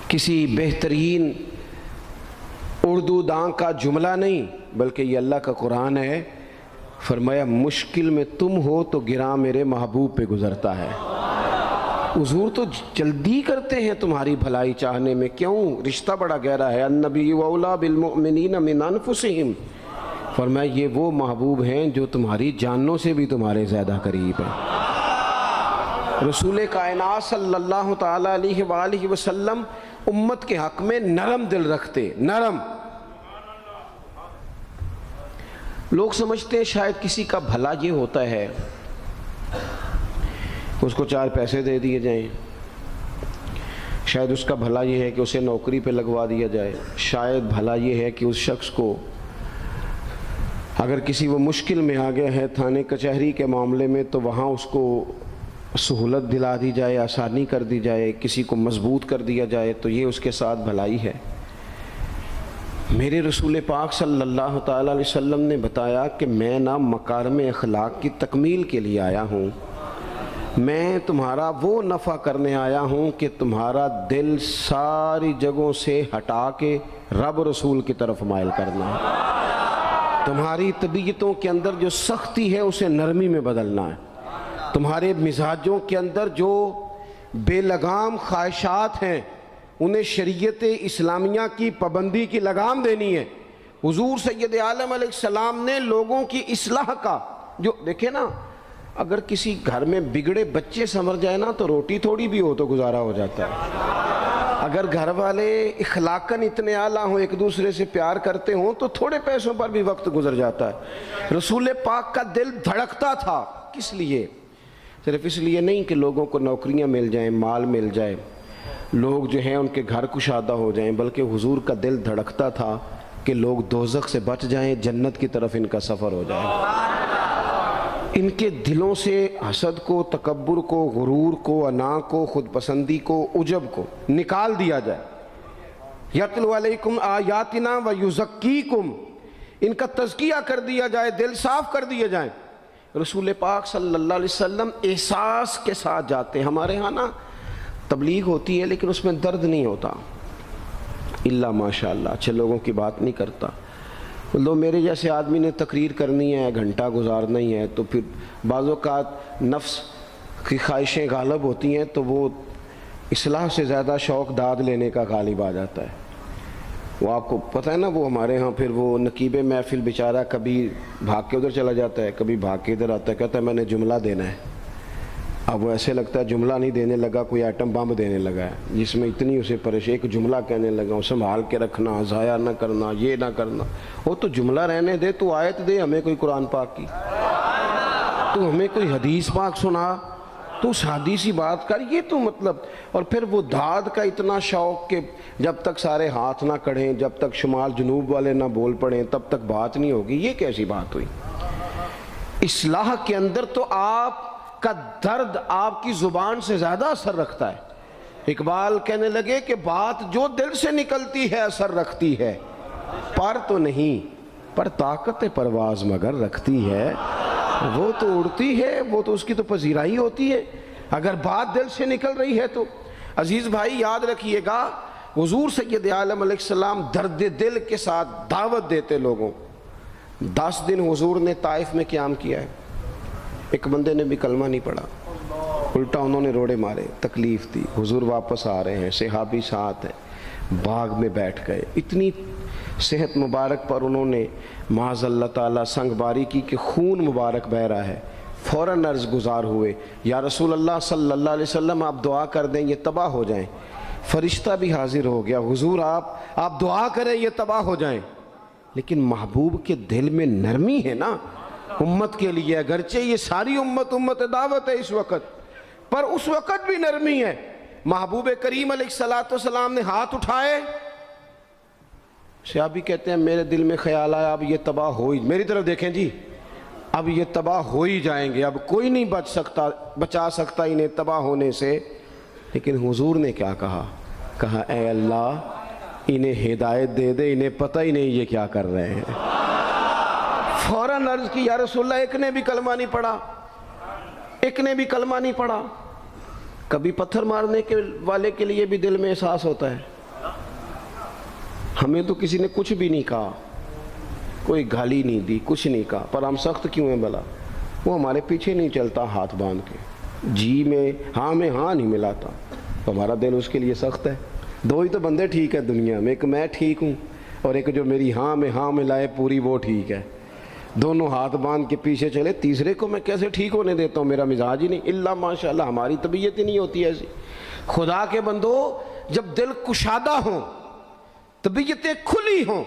کسی بہترین اردو داں کا جملہ نہیں بلکہ یہ اللہ کا قرآن ہے۔ فرمایا مشکل میں تم ہو تو گراں میرے محبوب پہ گزرتا ہے۔ حضور تو جلدی کرتے ہیں تمہاری بھلائی چاہنے میں، کیوں؟ رشتہ بڑا گہرا ہے۔ النبی اولیٰ بالمؤمنین من انفسہم، فرمایا یہ وہ محبوب ہیں جو تمہاری جانوں سے بھی تمہارے زیادہ قریب ہیں۔ رسول کائنات صلی اللہ تعالیٰ علیہ وآلہ وسلم امت کے حق میں نرم دل رکھتے، نرم۔ لوگ سمجھتے ہیں شاید کسی کا بھلا یہ ہوتا ہے کہ اس کو 4 پیسے دے دیے جائیں، شاید اس کا بھلا یہ ہے کہ اسے نوکری پہ لگوا دیا جائے، شاید بھلا یہ ہے کہ اس شخص کو اگر کسی وہ مشکل میں آ گیا ہے تھانے کچہری کے معاملے میں تو وہاں اس کو سہولت دلا دی جائے، آسانی کر دی جائے، کسی کو مضبوط کر دیا جائے، تو یہ اس کے ساتھ بھلائی ہے۔ میرے رسول پاک صلی اللہ تعالیٰ علیہ وسلم نے بتایا کہ میں نہ مکارم اخلاق کی تکمیل کے لیے آیا ہوں، میں تمہارا وہ نفع کرنے آیا ہوں کہ تمہارا دل ساری جگہوں سے ہٹا کے رب رسول کی طرف مائل کرنا ہے، تمہاری طبیعتوں کے اندر جو سختی ہے اسے نرمی میں بدلنا ہے، تمہارے مزاجوں کے اندر جو بے لگام خواہشات ہیں انہیں شریعت اسلامیہ کی پابندی کی لگام دینی ہے۔ حضور سید عالم علیہ السلام نے لوگوں کی اصلاح کا جو دیکھیں نا، اگر کسی گھر میں بگڑے بچے سنور جائے نا تو روٹی تھوڑی بھی ہو تو گزارا ہو جاتا ہے، اگر گھر والے اخلاقاً اتنے اعلیٰ ہوں، ایک دوسرے سے پیار کرتے ہوں تو تھوڑے پیسوں پر بھی وقت گزر جاتا ہے۔ رسول پاک کا دل دھڑکتا تھا، کس لیے؟ صرف اس لیے نہیں کہ لوگوں کو نوکریاں مل جائیں، مال مل جائے، لوگ جو ہیں ان کے گھر کشادہ ہو جائیں، بلکہ حضور کا دل دھڑکتا تھا کہ لوگ دوزخ سے بچ جائیں، جنت کی طرف ان کا سفر ہو جائے، ان کے دلوں سے حسد کو، تکبر کو، غرور کو، انا کو، خود پسندی کو، عجب کو نکال دیا جائے۔ یتلو علیکم آیاتنا ویزکیکم، ان کا تزکیہ کر دیا جائے، دل صاف کر دیے جائیں۔ رسول پاک صلی اللہ علیہ وسلم احساس کے ساتھ جاتے ہیں۔ ہمارے ہاں نا تبلیغ ہوتی ہے لیکن اس میں درد نہیں ہوتا، الا ماشاء اللہ، اچھے لوگوں کی بات نہیں کرتا۔ لو میرے جیسے آدمی نے تقریر کرنی ہے، گھنٹہ گزارنا ہی ہے، تو پھر بعض اوقات نفس کی خواہشیں غالب ہوتی ہیں تو وہ اصلاح سے زیادہ شوق داد لینے کا غالب آ جاتا ہے۔ وہ آپ کو پتہ ہے نا، وہ ہمارے ہاں پھر وہ نقیب محفل بیچارہ کبھی بھاگ کے ادھر چلا جاتا ہے، کبھی بھاگ کے ادھر آتا ہے، کہتا ہے میں نے جملہ دینا ہے۔ اب وہ ایسے لگتا ہے جملہ نہیں دینے لگا، کوئی ایٹم بم دینے لگا ہے، جس میں اتنی اسے پریشانی، ایک جملہ کہنے لگا ہوں، سنبھال کے رکھنا، ضائع نہ کرنا، یہ نہ کرنا۔ وہ تو جملہ رہنے دے، تو آیت دے ہمیں کوئی قرآن پاک کی، تو ہمیں کوئی حدیث پاک سنا، تو اس حدیثی بات کر، یہ تو مطلب۔ اور پھر وہ داد کا اتنا شوق کہ جب تک سارے ہاتھ نہ کڑھیں، جب تک شمال جنوب والے نہ بول پڑیں تب تک بات نہیں ہوگی۔ یہ کیسی بات ہوئی؟ اصلاح کے اندر تو آپ کا درد آپ کی زبان سے زیادہ اثر رکھتا ہے۔ اقبال کہنے لگے کہ بات جو دل سے نکلتی ہے اثر رکھتی ہے، پر تو نہیں، پر طاقت پرواز مگر رکھتی ہے۔ وہ تو اڑتی ہے، وہ تو اس کی تو پذیرائی ہوتی ہے، اگر بات دل سے نکل رہی ہے تو۔ عزیز بھائی یاد رکھیے گا، حضور سید عالم علیہ السلام درد دل کے ساتھ دعوت دیتے لوگوں۔ 10 دن حضور نے طائف میں قیام کیا ہے، ایک بندے نے بھی کلمہ نہیں پڑھا، الٹا انہوں نے روڑے مارے، تکلیف دی۔ حضور واپس آ رہے ہیں، صحابی ساتھ ہیں، باغ میں بیٹھ گئے، اتنی صحت مبارک پر انہوں نے معاذ اللہ تعالیٰ سنگ باری کی کہ خون مبارک بہہ رہا ہے۔ فوراً عرض گزار ہوئے، یا رسول اللہ صلی اللہ علیہ وسلم آپ دعا کر دیں یہ تباہ ہو جائیں۔ فرشتہ بھی حاضر ہو گیا، حضور آپ دعا کریں یہ تباہ ہو جائیں۔ لیکن محبوب کے دل میں نرمی ہے نا امت کے لیے، اگرچہ یہ ساری امت دعوت ہے اس وقت، پر اس وقت بھی نرمی ہے۔ محبوب کریم علیہ السلام نے ہاتھ اٹھائے، صحابی کہتے ہیں میرے دل میں خیال آیا اب یہ تباہ ہو ہی، میری طرف دیکھیں جی، اب یہ تباہ ہو ہی جائیں گے، اب کوئی نہیں بچا سکتا انہیں تباہ ہونے سے۔ لیکن حضور نے کیا کہا اے اللہ انہیں ہدایت دے دے، انہیں پتہ ہی نہیں یہ کیا کر رہے ہیں۔ فوراً عرض کی یا رسول اللہ ایک نے بھی کلمہ نہیں پڑھا، ایک نے بھی کلمہ نہیں پڑھا۔ کبھی پتھر مارنے والے کے لیے بھی دل میں احساس ہوتا ہے، ہمیں تو کسی نے کچھ بھی نہیں کہا، کوئی گالی نہیں دی، کچھ نہیں کہا، پر ہم سخت کیوں ہیں بھلا؟ وہ ہمارے پیچھے نہیں چلتا ہاتھ باندھ کے، جی میں ہاں نہیں ملاتا، تو ہمارا دل اس کے لیے سخت ہے۔ دو ہی تو بندے ٹھیک ہے دنیا میں، ایک میں ٹھیک ہوں اور ایک جو میری ہاں میں ہاں ملائے پوری، وہ ٹھیک ہے۔ دونوں ہاتھ باندھ کے پیچھے چلے، تیسرے کو میں کیسے ٹھیک ہونے دیتا ہوں؟ میرا مزاج ہی نہیں، اللہ ماشاء اللہ ہماری طبیعت ہی نہیں ہوتی ایسی۔ خدا کے بندو، جب دل کشادہ ہوں، طبیعتیں کھلی ہوں،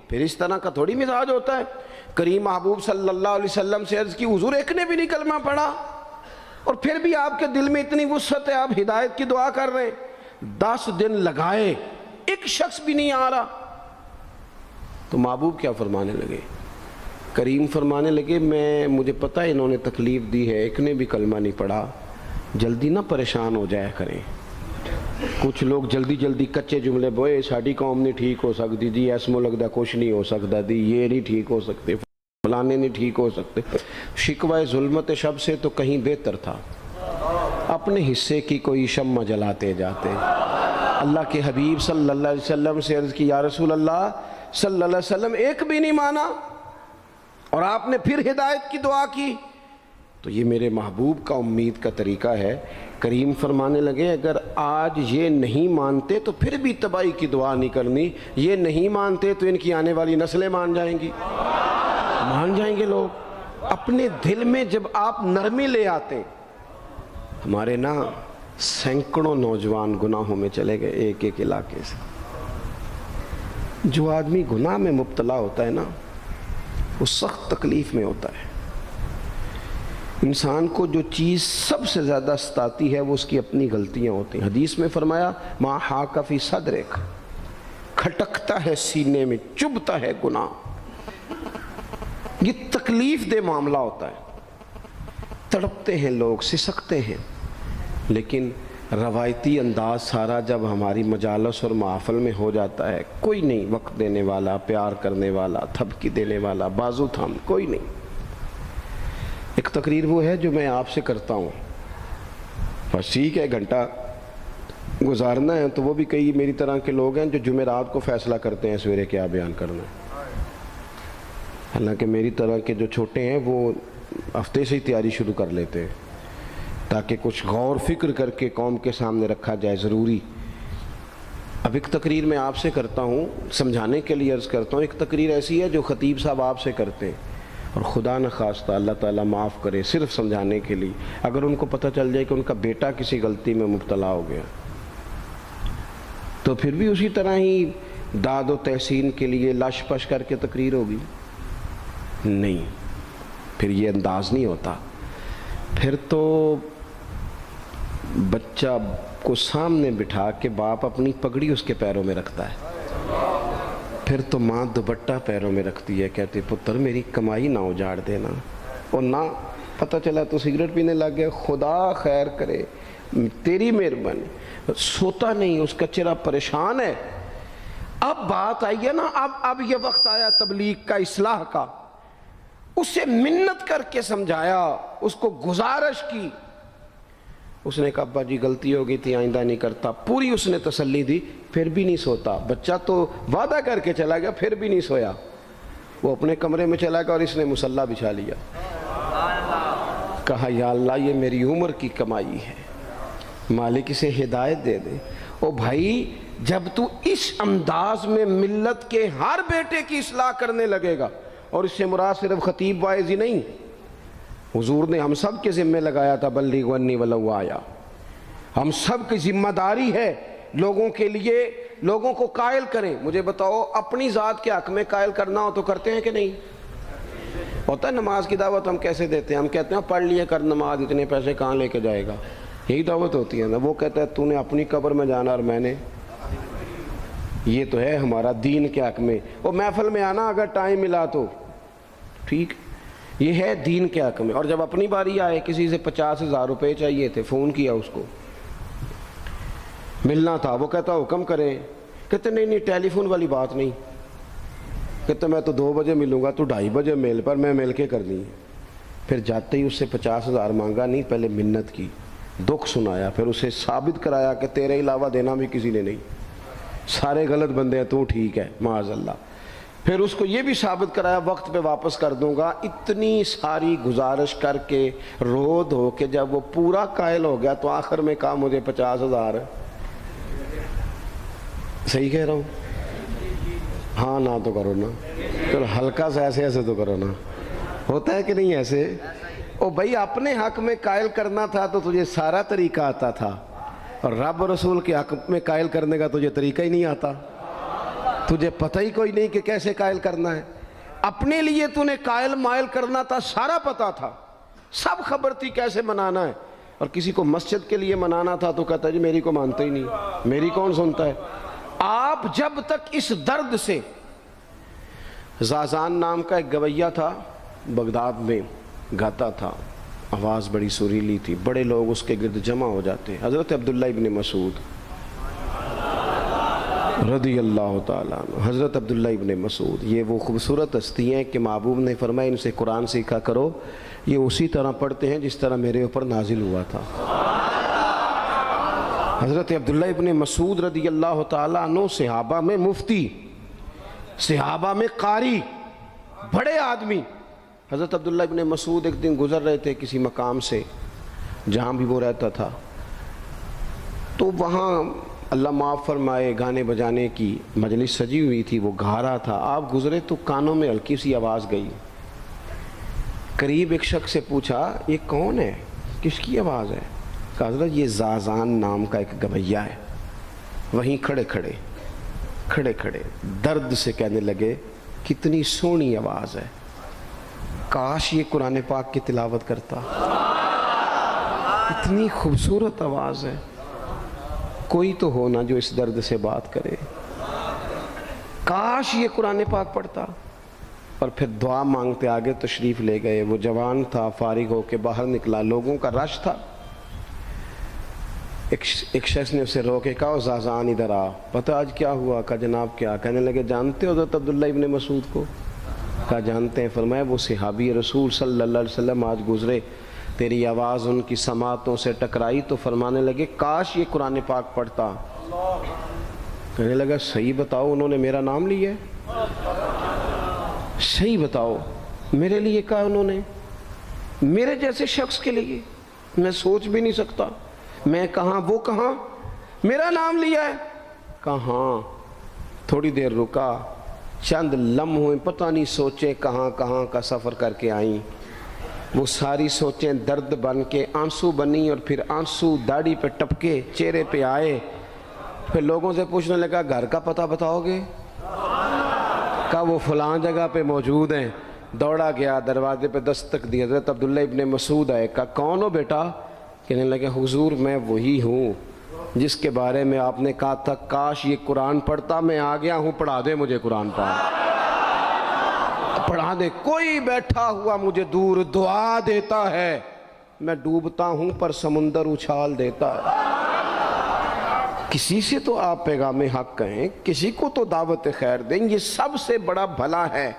پھر اس طرح کا تھوڑی مزاج ہوتا ہے۔ کریم محبوب صلی اللہ علیہ وسلم سے عرض کی، حضور ایک نے بھی نہیں کلمہ پڑھا اور پھر بھی آپ کے دل میں اتنی وسعت ہے، آپ ہدایت کی دعا کر رہے ہیں، 10 دن لگائے ایک شخص بھی نہیں آ رہا۔ تو محبوب کیا فرمانے لگے؟ کریم فرمانے لگے، مجھے پتہ ہے انہوں نے تکلیف دی ہے، ایک نے بھی کلمہ نہیں پڑھا، جلدی نہ پریشان ہو جایا کریں۔ کچھ لوگ جلدی کچے جملے بوئے، ساڑی قوم نہیں ٹھیک ہو سکتی دی، ایسمو لگتا کچھ نہیں ہو سکتا دی، یہ نہیں ٹھیک ہو سکتے، فلانے نہیں ٹھیک ہو سکتے۔ شکوہ ظلمت شب سے تو کہیں بہتر تھا، اپنے حصے کی کوئی شمع جلاتے جاتے۔ اللہ کے حبیب صلی اللہ علیہ وسلم سے عرض کی، یا رسول اللہ صلی اللہ علیہ وسلم ایک بھی نہیں مانا اور آپ نے پھر ہدایت کی دعا کی۔ تو یہ میرے محبوب کا امید کا طریقہ ہے۔ کریم فرمانے لگے، اگر آج یہ نہیں مانتے تو پھر بھی تباہی کی دعا نہیں کرنی، یہ نہیں مانتے تو ان کی آنے والی نسلیں مان جائیں گی، مان جائیں گے لوگ۔ اپنے دل میں جب آپ نرمی لے آتے، ہمارے نا سینکڑوں نوجوان گناہوں میں چلے گئے ایک ایک علاقے سے۔ جو آدمی گناہ میں مبتلا ہوتا ہے نا، وہ سخت تکلیف میں ہوتا ہے۔ انسان کو جو چیز سب سے زیادہ ستاتی ہے وہ اس کی اپنی غلطیاں ہوتی ہیں۔ حدیث میں فرمایا، ما حاک فی صدرک، کھٹکتا ہے سینے میں، چبھتا ہے گناہ۔ یہ تکلیف دہ معاملہ ہوتا ہے، تڑپتے ہیں لوگ، سسکتے ہیں، لیکن روایتی انداز سارا جب ہماری مجالس اور محافل میں ہو جاتا ہے، کوئی نہیں وقت دینے والا، پیار کرنے والا، تھپکی دینے والا، بازو تھام، کوئی نہیں۔ ایک تقریر وہ ہے جو میں آپ سے کرتا ہوں، بس ٹھیک ہے گھنٹہ گزارنا ہے، تو وہ بھی کئی میری طرح کے لوگ ہیں جو جمعرات کو فیصلہ کرتے ہیں سویرے کیا بیان کرنا ہے۔ حالانکہ میری طرح کے جو چھوٹے ہیں وہ ہفتے سے ہی تیاری شروع کر لیتے ہیں تاکہ کچھ غور فکر کر کے قوم کے سامنے رکھا جائے، ضروری۔ اب ایک تقریر میں آپ سے کرتا ہوں، سمجھانے کے لیے عرض کرتا ہوں۔ ایک تقریر ایسی ہے جو خطیب صاحب آپ سے کرتے ہیں، اور خدا نہ خواستہ اللہ تعالیٰ معاف کرے، صرف سمجھانے کے لیے، اگر ان کو پتہ چل جائے کہ ان کا بیٹا کسی غلطی میں مبتلا ہو گیا تو پھر بھی اسی طرح ہی داد و تحسین کے لیے لش پش کر کے تقریر ہوگی؟ نہیں، پھر یہ انداز نہیں ہوتا۔ پھر تو بچہ کو سامنے بٹھا کے باپ اپنی پگڑی اس کے پیروں میں رکھتا ہے، پھر تو ماں دوپٹہ پیروں میں رکھتی ہے، کہتی پتر میری کمائی نہ اجاڑ دینا، اور نہ پتہ چلا تو سگریٹ پینے لگ گیا، خدا خیر کرے، تیری مہربانی۔ سوتا نہیں، اس کا چہرہ پریشان ہے۔ اب بات آئی ہے نا، اب یہ وقت آیا تبلیغ کا، اصلاح کا۔ اسے منت کر کے سمجھایا، اس کو گزارش کی، اس نے کہا ابا جی غلطی ہو گئی تھی، آئندہ نہیں کرتا، پوری اس نے تسلی دی، پھر بھی نہیں سوتا۔ بچہ تو وعدہ کر کے چلا گیا، پھر بھی نہیں سویا، وہ اپنے کمرے میں چلا گیا اور اس نے مصلی بچھا لیا۔ کہا یا اللہ یہ میری عمر کی کمائی ہے، مالک اسے ہدایت دے دے۔ او بھائی جب تو اس انداز میں ملت کے ہر بیٹے کی اصلاح کرنے لگے گا، اور اس سے مراد صرف خطیب واعظ ہی نہیں، حضور نے ہم سب کے ذمہ لگایا تھا، بلغ عنی ولو آیا، ہم سب کی ذمہ داری ہے لوگوں کے لیے، لوگوں کو قائل کریں۔ مجھے بتاؤ اپنی ذات کے حق میں قائل کرنا ہو تو کرتے ہیں کہ نہیں؟ ہوتا ہے نماز کی دعوت ہم کیسے دیتے ہیں؟ ہم کہتے ہیں پڑھ لیے کر نماز، اتنے پیسے کہاں لے کے جائے گا، یہی دعوت ہوتی ہے نا۔ وہ کہتا ہے تو نے اپنی قبر میں جانا اور میں نے، یہ تو ہے ہمارا دین کے حق میں۔ وہ محفل میں آنا اگر ٹائم ملا تو ٹھیک، یہ ہے دین کے حق میں۔ اور جب اپنی باری آئے، کسی سے 50,000 روپے چاہیے تھے، فون کیا اس کو، ملنا تھا، وہ کہتا حکم کریں، کہتے نہیں ٹیلی فون والی بات نہیں، کہتے میں تو 2 بجے ملوں گا، تو 2:30 بجے میل پر، میں مل کے کر دیں۔ پھر جاتے ہی اس سے 50,000 مانگا نہیں، پہلے منت کی، دکھ سنایا، پھر اسے ثابت کرایا کہ تیرے علاوہ دینا بھی کسی نے نہیں۔ سارے غلط بندے ہیں، تو ٹھیک ہے معاذ اللہ۔ پھر اس کو یہ بھی ثابت کرایا وقت پہ واپس کر دوں گا۔ اتنی ساری گزارش کر کے رو دھو کے جب وہ پورا قائل ہو گیا تو آخر میں کہا مجھے 50,000۔ صحیح کہہ رہا ہوں؟ ہاں نہ تو کرو نا، چلو ہلکا سا ایسے ایسے تو کرو نا، ہوتا ہے کہ نہیں ایسے؟ او بھائی اپنے حق میں قائل کرنا تھا تو تجھے سارا طریقہ آتا تھا، اور رب رسول کے حق میں قائل کرنے کا تجھے طریقہ ہی نہیں آتا، تجھے پتہ ہی کوئی نہیں کہ کیسے قائل کرنا ہے۔ اپنے لیے تو نے قائل مائل کرنا تھا، سارا پتہ تھا، سب خبر تھی کیسے منانا ہے، اور کسی کو مسجد کے لیے منانا تھا تو کہتا جی میری کو مانتے ہی نہیں، میری کون سنتا ہے۔ آپ جب تک اس درد سے، زازان نام کا ایک گویہ تھا بغداد میں، گاتا تھا، آواز بڑی سریلی تھی، بڑے لوگ اس کے گرد جمع ہو جاتے۔ حضرت عبداللہ ابن مسعود رضی اللہ تعالیٰ عنہ، حضرت عبداللہ ابن مسعود، یہ وہ خوبصورت ہستی ہیں کہ محبوب نے فرمایا ان سے قرآن سیکھا کرو، یہ اسی طرح پڑھتے ہیں جس طرح میرے اوپر نازل ہوا تھا۔ حضرت عبداللہ ابن مسعود رضی اللہ تعالیٰ عنہ صحابہ میں مفتی، صحابہ میں قاری، بڑے آدمی۔ حضرت عبداللہ ابن مسعود ایک دن گزر رہے تھے کسی مقام سے جہاں بھی وہ رہتا تھا، تو وہاں اللہ معاف فرمائے گانے بجانے کی مجلس سجی ہوئی تھی، وہ گا رہا تھا، آپ گزرے تو کانوں میں ہلکی سی آواز گئی۔ قریب ایک شخص سے پوچھا یہ کون ہے، کس کی آواز ہے؟ کہا حضرت یہ زازان نام کا ایک گویہ ہے۔ وہیں کھڑے کھڑے درد سے کہنے لگے کتنی سونی آواز ہے، کاش یہ قرآن پاک کی تلاوت کرتا، اتنی خوبصورت آواز ہے، کوئی تو ہو نا جو اس درد سے بات کرے، کاش یہ قرآن پاک پڑھتا۔ اور پھر دعا مانگتے آگے تشریف لے گئے۔ وہ جوان تھا، فارغ ہو کے باہر نکلا، لوگوں کا رش تھا، ایک شخص نے اسے روکے، کہا زازان ادھر آ، پتہ آج کیا ہوا؟ کہا جناب کیا؟ کہنے لگے جانتے ہو حضرت عبداللہ ابن مسعود کو؟ کہا جانتے ہیں۔ فرمایا وہ صحابی رسول صلی اللہ علیہ وسلم آج گزرے، تیری آواز ان کی سماعتوں سے ٹکرائی تو فرمانے لگے کاش یہ قرآن پاک پڑھتا۔ کہنے لگا صحیح بتاؤ انہوں نے میرا نام لیا ہے؟ صحیح بتاؤ میرے لیے کہا انہوں نے؟ میرے جیسے شخص کے لیے میں سوچ بھی نہیں سکتا، میں کہاں وہ کہاں، میرا نام لیا ہے؟ کہاں؟ تھوڑی دیر رکا، چند لمحوں پتہ نہیں سوچے کہاں کہاں کا سفر کر کے آئیں، وہ ساری سوچیں درد بن کے آنسو بنی، اور پھر آنسو داڑھی پہ ٹپکے چہرے پہ آئے۔ پھر لوگوں سے پوچھنے لگا گھر کا پتہ بتاؤ گے؟ کہا وہ فلاں جگہ پہ موجود ہیں۔ دوڑا گیا، دروازے پہ دستک دی، حضرت عبداللہ ابن مسعود آئے، کہا کون ہو بیٹا؟ کہنے لگے حضور میں وہی ہوں جس کے بارے میں آپ نے کہا تھا کاش یہ قرآن پڑھتا، میں آ گیا ہوں، پڑھا دے مجھے قرآن پاک، پڑھا دے۔ کوئی بیٹھا ہوا مجھے دور دعا دیتا ہے، میں ڈوبتا ہوں پر سمندر اچھال دیتا ہے۔ کسی سے تو آپ پیغام حق کہیں، کسی کو تو دعوت خیر دیں، یہ سب سے بڑا بھلا ہے۔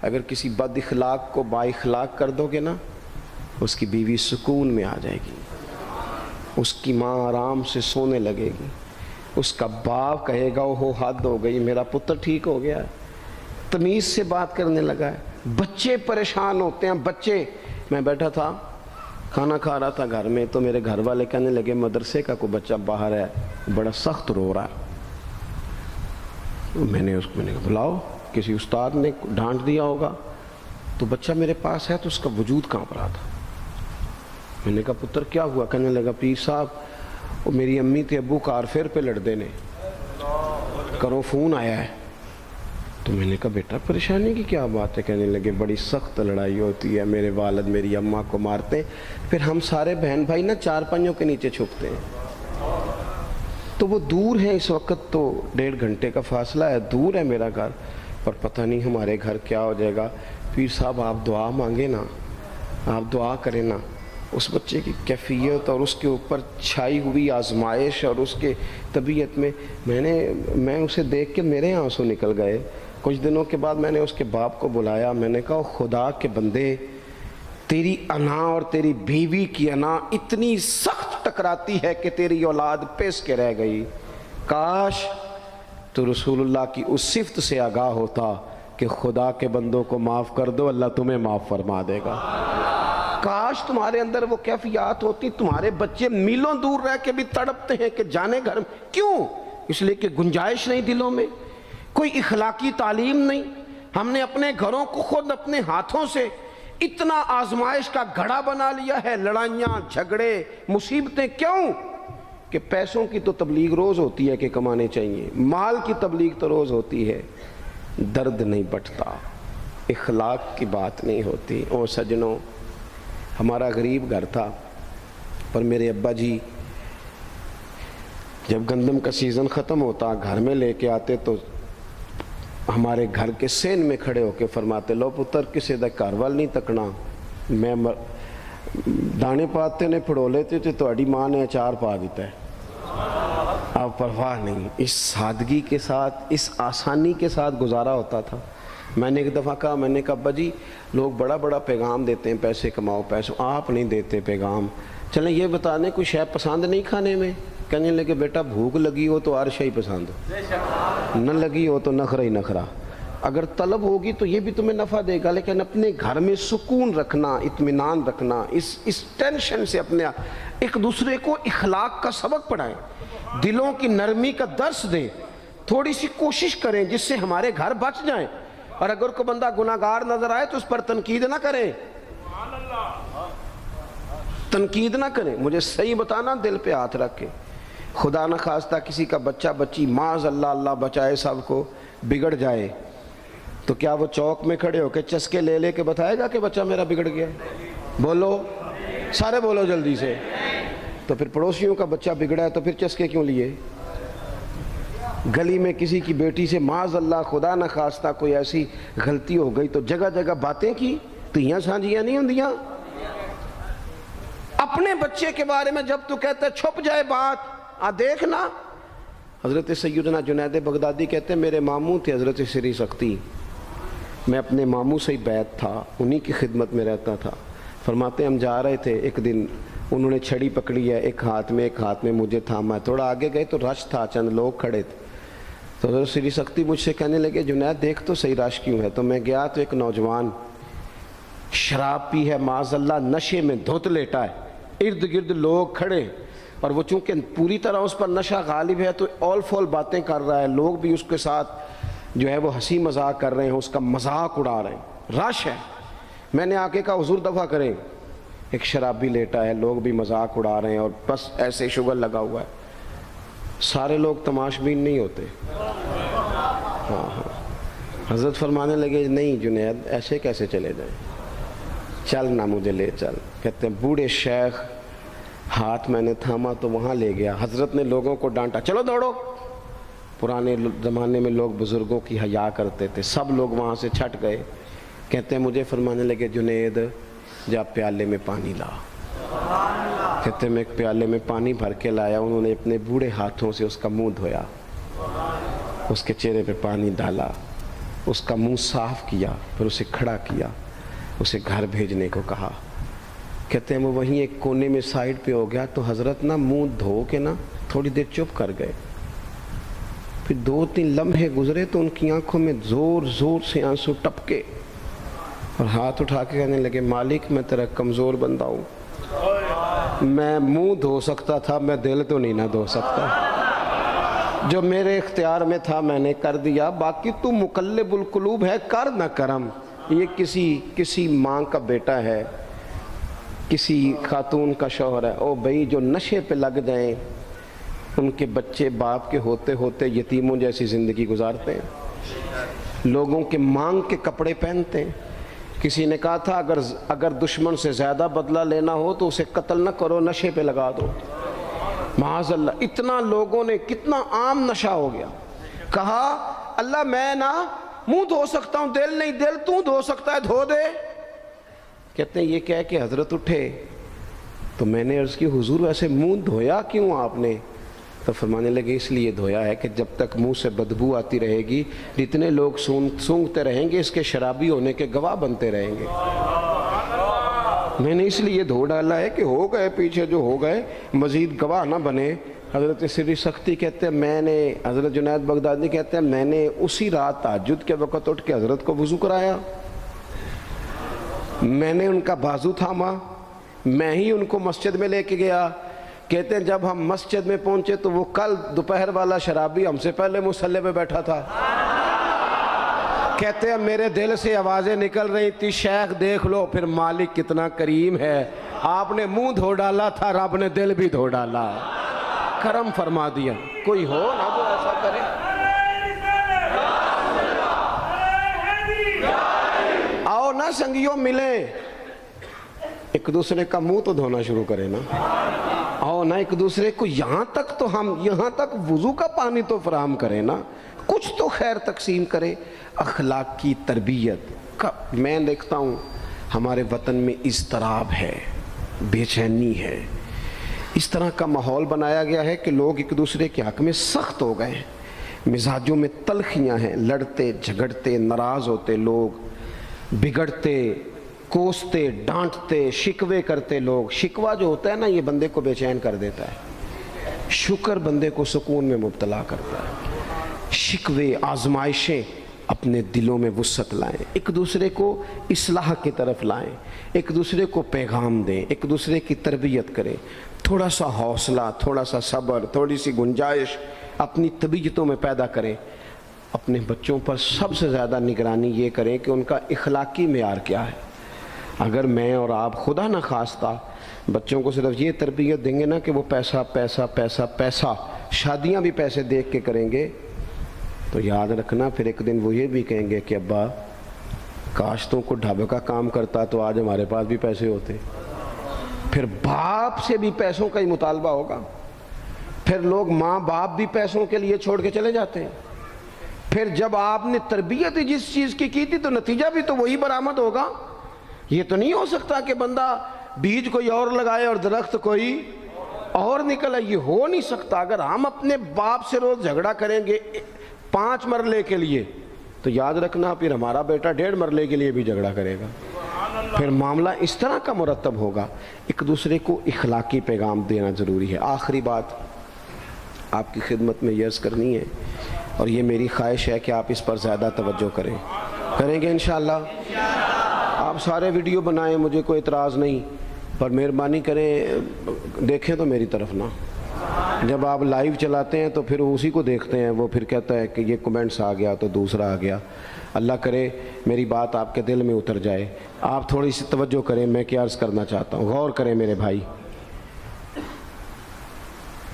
اگر کسی بد اخلاق کو با اخلاق کر دو گے نا، اس کی بیوی سکون میں آ جائے گی، اس کی ماں آرام سے سونے لگے گی، اس کا باپ کہے گا وہ حد ہو گئی، میرا پتر ٹھیک ہو گیا ہے، تمیز سے بات کرنے لگا ہے۔ بچے پریشان ہوتے ہیں، بچے، میں بیٹھا تھا کھانا کھا رہا تھا گھر میں، تو میرے گھر والے کہنے لگے مدرسے کا کوئی بچہ باہر ہے، بڑا سخت رو رہا ہے۔ میں نے کہا بلاؤ، کسی استاد نے ڈانٹ دیا ہوگا، تو بچہ میرے پاس ہے تو اس کا وجود کانپ رہا تھا۔ میں نے کہا پتر کیا ہوا؟ کہنے لگا پیر صاحب وہ میری امی تھے ابو کارفیر پہ لڑ دینے، کرو فون آیا ہے۔ تو میں نے کہا بیٹا پریشانی کی کیا بات ہے؟ کہنے لگے بڑی سخت لڑائی ہوتی ہے، میرے والد میری اماں کو مارتے، پھر ہم سارے بہن بھائی نا چارپائیوں کے نیچے چھپتے ہیں، تو وہ دور ہے، اس وقت تو 1.5 گھنٹے کا فاصلہ ہے، دور ہے میرا گھر، پر پتہ نہیں ہمارے گھر کیا ہو جائے گا۔ پیر صاحب آپ دعا مانگے نا، آپ دعا کریں نا، اس بچے کی کیفیت اور اس کے اوپر چھائی ہوئی آزمائش اور اس کے طبیعت میں میں اسے دیکھ کے میرے آنسو نکل گئے۔ کچھ دنوں کے بعد میں نے اس کے باپ کو بلایا، میں نے کہا خدا کے بندے، تیری انا اور تیری بیوی کی انا اتنی سخت ٹکراتی ہے کہ تیری اولاد پیس کے رہ گئی، کاش تو رسول اللہ کی اس صفت سے آگاہ ہوتا کہ خدا کے بندوں کو معاف کر دو، اللہ تمہیں معاف فرما دے گا۔ کاش تمہارے اندر وہ کیفیات ہوتی، تمہارے بچے میلوں دور رہ کے بھی تڑپتے ہیں کہ جانے گھر میں، کیوں؟ اس لیے کہ گنجائش نہیں دلوں میں، کوئی اخلاقی تعلیم نہیں۔ ہم نے اپنے گھروں کو خود اپنے ہاتھوں سے اتنا آزمائش کا گھڑا بنا لیا ہے، لڑائیاں، جھگڑے، مصیبتیں، کیوں؟ کہ پیسوں کی تو تبلیغ روز ہوتی ہے کہ کمانے چاہیے، مال کی تبلیغ تو روز ہوتی ہے، درد نہیں بٹتا، اخلاق کی بات نہیں ہوتی۔ او سجنوں، ہمارا غریب گھر تھا، پر میرے ابا جی جب گندم کا سیزن ختم ہوتا گھر میں لے کے آتے تو ہمارے گھر کے سین میں کھڑے ہو کے فرماتے، لو پتر کسے دا گھر وال نہیں تکنا، میں دانے پاتے نے پھڑو لیتے تو تہاڈی ماں نے اچار پا دیتا ہے، آپ پرواہ نہیں۔ اس سادگی کے ساتھ، اس آسانی کے ساتھ گزارا ہوتا تھا۔ میں نے ایک دفعہ کہا، میں نے کہا ابا جی لوگ بڑا بڑا پیغام دیتے ہیں، پیسے کماؤ پیسوں، آپ نہیں دیتے پیغام، چلیں یہ بتا دیں کوئی شے پسند نہیں کھانے میں؟ کہنے لگے بیٹا بھوک لگی ہو تو ہر شے پسند ہو، نہ لگی ہو تو نخرہ ہی نخرہ، اگر طلب ہوگی تو یہ بھی تمہیں نفع دے گا، لیکن اپنے گھر میں سکون رکھنا، اطمینان رکھنا، اس ٹینشن سے اپنے ایک دوسرے کو اخلاق کا سبق پڑھائیں، دلوں کی نرمی کا درس دیں، تھوڑی سی کوشش کریں جس سے ہمارے گھر بچ جائیں، اور اگر کوئی بندہ گناہگار نظر آئے تو اس پر تنقید نہ کریں، تنقید نہ کریں، مجھے صحیح بتانا، دل پہ ہاتھ رکھ کے۔ خدا نہ خواستہ کسی کا بچہ بچی معاذ اللہ، اللہ بچائے سب کو، بگڑ جائے تو کیا وہ چوک میں کھڑے ہو کے چسکے لے لے کے بتائے گا کہ بچہ میرا بگڑ گیا؟ بولو سارے، بولو جلدی سے۔ تو پھر پڑوسیوں کا بچہ بگڑا ہے تو پھر چسکے کیوں لیے؟ گلی میں کسی کی بیٹی سے معاذ اللہ خدا نہ خواستہ کوئی ایسی غلطی ہو گئی تو جگہ جگہ باتیں کی، تیاں سانجیاں نہیں ہوندیاں؟ اپنے بچے کے بارے میں جب تو کہتا ہے چھپ جائے بات، دیکھنا۔ حضرت سیدنا جنید بغدادی کہتے ہیں میرے ماموں تھے حضرت سری سختی، میں اپنے ماموں سے ہی بیعت تھا، انہی کی خدمت میں رہتا تھا۔ فرماتے ہیں ہم جا رہے تھے، ایک دن انہوں نے چھڑی پکڑی ہے، ایک ہاتھ میں مجھے تھاما، تھوڑا آگے گئے تو رش تھا، چند لوگ کھڑے تھے، تو حضرت سری سختی مجھ سے کہنے لگے جنید دیکھ تو صحیح رش کیوں ہے؟ تو میں گیا تو ایک نوجوان شراب پی ہے، معاذ اللہ نشے میں دھت لیٹا ہے، ارد گرد لوگ کھڑے، اور وہ چونکہ پوری طرح اس پر نشہ غالب ہے تو اول فول باتیں کر رہا ہے، لوگ بھی اس کے ساتھ جو ہے وہ ہنسی مذاق کر رہے ہیں، اس کا مذاق اڑا رہے ہیں، رش ہے۔ میں نے آ کے کہا حضور دفع کریں، ایک شرابی لیٹا ہے، لوگ بھی مذاق اڑا رہے ہیں اور بس ایسے شغل لگا ہوا ہے۔ سارے لوگ تماش بین نہیں ہوتے، ہاں۔ حضرت فرمانے لگے نہیں جنید ایسے کیسے چلے جائیں، چل نہ مجھے لے چل۔ کہتے ہیں بوڑھے شیخ، ہاتھ میں نے تھاما تو وہاں لے گیا، حضرت نے لوگوں کو ڈانٹا چلو دوڑو۔ پرانے زمانے میں لوگ بزرگوں کی حیا کرتے تھے، سب لوگ وہاں سے چھٹ گئے۔ کہتے ہیں مجھے فرمانے لگے جنید جا پیالے میں پانی لا۔ کہتے ہیں میں ایک پیالے میں پانی بھر کے لایا، انہوں نے اپنے بوڑھے ہاتھوں سے اس کا منہ دھویا، اس کے چہرے پہ پانی ڈالا، اس کا منہ صاف کیا، پھر اسے کھڑا کیا، اسے گھر بھیجنے کو کہا۔ کہتے ہیں وہ وہیں ایک کونے میں سائیڈ پہ ہو گیا تو حضرت نا منہ دھو کے نا تھوڑی دیر چپ کر گئے، پھر 2-3 لمحے گزرے تو ان کی آنکھوں میں زور زور سے آنسو ٹپکے اور ہاتھ اٹھا کے کہنے لگے مالک میں تیرا کمزور بندہ ہوں، میں منہ دھو سکتا تھا، میں دل تو نہیں نہ دھو سکتا، جو میرے اختیار میں تھا میں نے کر دیا، باقی تو مقلب القلوب ہے، کر نہ کرم۔ یہ کسی ماں کا بیٹا ہے، کسی خاتون کا شوہر ہے، او بھائی جو نشے پہ لگ جائیں ان کے بچے باپ کے ہوتے ہوتے یتیموں جیسی زندگی گزارتے ہیں، لوگوں کے مانگ کے کپڑے پہنتے ہیں۔ کسی نے کہا تھا اگر دشمن سے زیادہ بدلہ لینا ہو تو اسے قتل نہ کرو، نشے پہ لگا دو۔ معاذ اللہ، اتنا لوگوں نے، کتنا عام نشہ ہو گیا۔ کہا اللہ میں نا منہ دھو سکتا ہوں، دل نہیں، دل تو دھو سکتا ہے، دھو دے۔ کہتے ہیں یہ کہہ کہ حضرت اٹھے تو میں نے عرض کی حضور ویسے منہ دھویا کیوں آپ نے؟ تو فرمانے لگے اس لیے دھویا ہے کہ جب تک منہ سے بدبو آتی رہے گی جتنے لوگ سونگتے رہیں گے اس کے شرابی ہونے کے گواہ بنتے رہیں گے۔ میں نے اس لیے دھو ڈالا ہے کہ ہو گئے پیچھے جو ہو گئے مزید گواہ نہ بنے، حضرت سری سختی کہتے ہیں میں نے، حضرت جنید بغدادی کہتے ہیں میں نے اسی رات تہجد کے وقت اٹھ کے حضرت کو وضو کرایا، میں نے ان کا بازو تھاما، میں ہی ان کو مسجد میں لے کے گیا۔ کہتے ہیں جب ہم مسجد میں پہنچے تو وہ کل دوپہر والا شرابی ہم سے پہلے مصلی پہ بیٹھا تھا۔ کہتے ہیں میرے دل سے آوازیں نکل رہی تھی، شیخ دیکھ لو پھر مالک کتنا کریم ہے، آپ نے منہ دھو ڈالا تھا، رب نے دل بھی دھو ڈالا، کرم فرما دیا۔ کوئی ہو نا جو ایسا کرے؟ آؤ نا سنگیوں ملیں، ایک دوسرے کا منہ تو دھونا شروع کرے نا، آؤ نا ایک دوسرے کو یہاں تک تو ہم یہاں تک وضو کا پانی تو فراہم کرے نا، کچھ تو خیر تقسیم کرے۔ اخلاق کی تربیت کا میں دیکھتا ہوں ہمارے وطن میں اضطراب ہے، بے چینی ہے، اس طرح کا ماحول بنایا گیا ہے کہ لوگ ایک دوسرے کے حق میں سخت ہو گئے ہیں، مزاجوں میں تلخیاں ہیں، لڑتے جھگڑتے ناراض ہوتے لوگ، بگڑتے کوستے ڈانٹتے شکوے کرتے لوگ۔ شکوہ جو ہوتا ہے نا یہ بندے کو بے چین کر دیتا ہے، شکر بندے کو سکون میں مبتلا کرتا ہے۔ شکوے آزمائشیں اپنے دلوں میں وسعت لائیں، ایک دوسرے کو اصلاح کی طرف لائیں، ایک دوسرے کو پیغام دیں، ایک دوسرے کی تربیت کریں، تھوڑا سا حوصلہ، تھوڑا سا صبر، تھوڑی سی گنجائش اپنی طبیعتوں میں پیدا کریں۔ اپنے بچوں پر سب سے زیادہ نگرانی یہ کریں کہ ان کا اخلاقی معیار کیا ہے۔ اگر میں اور آپ خدا نہ خواستہ بچوں کو صرف یہ تربیت دیں گے نا کہ وہ پیسہ پیسہ پیسہ پیسہ، شادیاں بھی پیسے دیکھ کے کریں گے، تو یاد رکھنا پھر ایک دن وہ یہ بھی کہیں گے کہ ابا کاش تم کو ڈھابے کا کام کرتا تو آج ہمارے پاس بھی پیسے ہوتے۔ پھر باپ سے بھی پیسوں کا ہی مطالبہ ہوگا، پھر لوگ ماں باپ بھی پیسوں کے لیے چھوڑ کے چلے جاتے ہیں۔ پھر جب آپ نے تربیت جس چیز کی تھی تو نتیجہ بھی تو وہی برآمد ہوگا۔ یہ تو نہیں ہو سکتا کہ بندہ بیج کوئی اور لگائے اور درخت کوئی اور نکلے، یہ ہو نہیں سکتا۔ اگر ہم اپنے باپ سے روز جھگڑا کریں گے 5 مرلے کے لیے تو یاد رکھنا پھر ہمارا بیٹا 1.5 مرلے کے لیے بھی جھگڑا کرے گا، پھر معاملہ اس طرح کا مرتب ہوگا۔ ایک دوسرے کو اخلاقی پیغام دینا ضروری ہے۔ آخری بات آپ کی خدمت میں عرض کرنی ہے، اور یہ میری خواہش ہے کہ آپ اس پر زیادہ توجہ کریں گے انشاءاللہ۔ آپ سارے ویڈیو بنائیں، مجھے کوئی اعتراض نہیں، پر مہربانی کریں دیکھیں تو میری طرف نہ۔ جب آپ لائیو چلاتے ہیں تو پھر اسی کو دیکھتے ہیں، وہ پھر کہتا ہے کہ یہ کمنٹس آ گیا تو دوسرا آ گیا۔ اللہ کرے میری بات آپ کے دل میں اتر جائے، آپ تھوڑی سی توجہ کریں۔ میں کیا عرض کرنا چاہتا ہوں، غور کریں میرے بھائی۔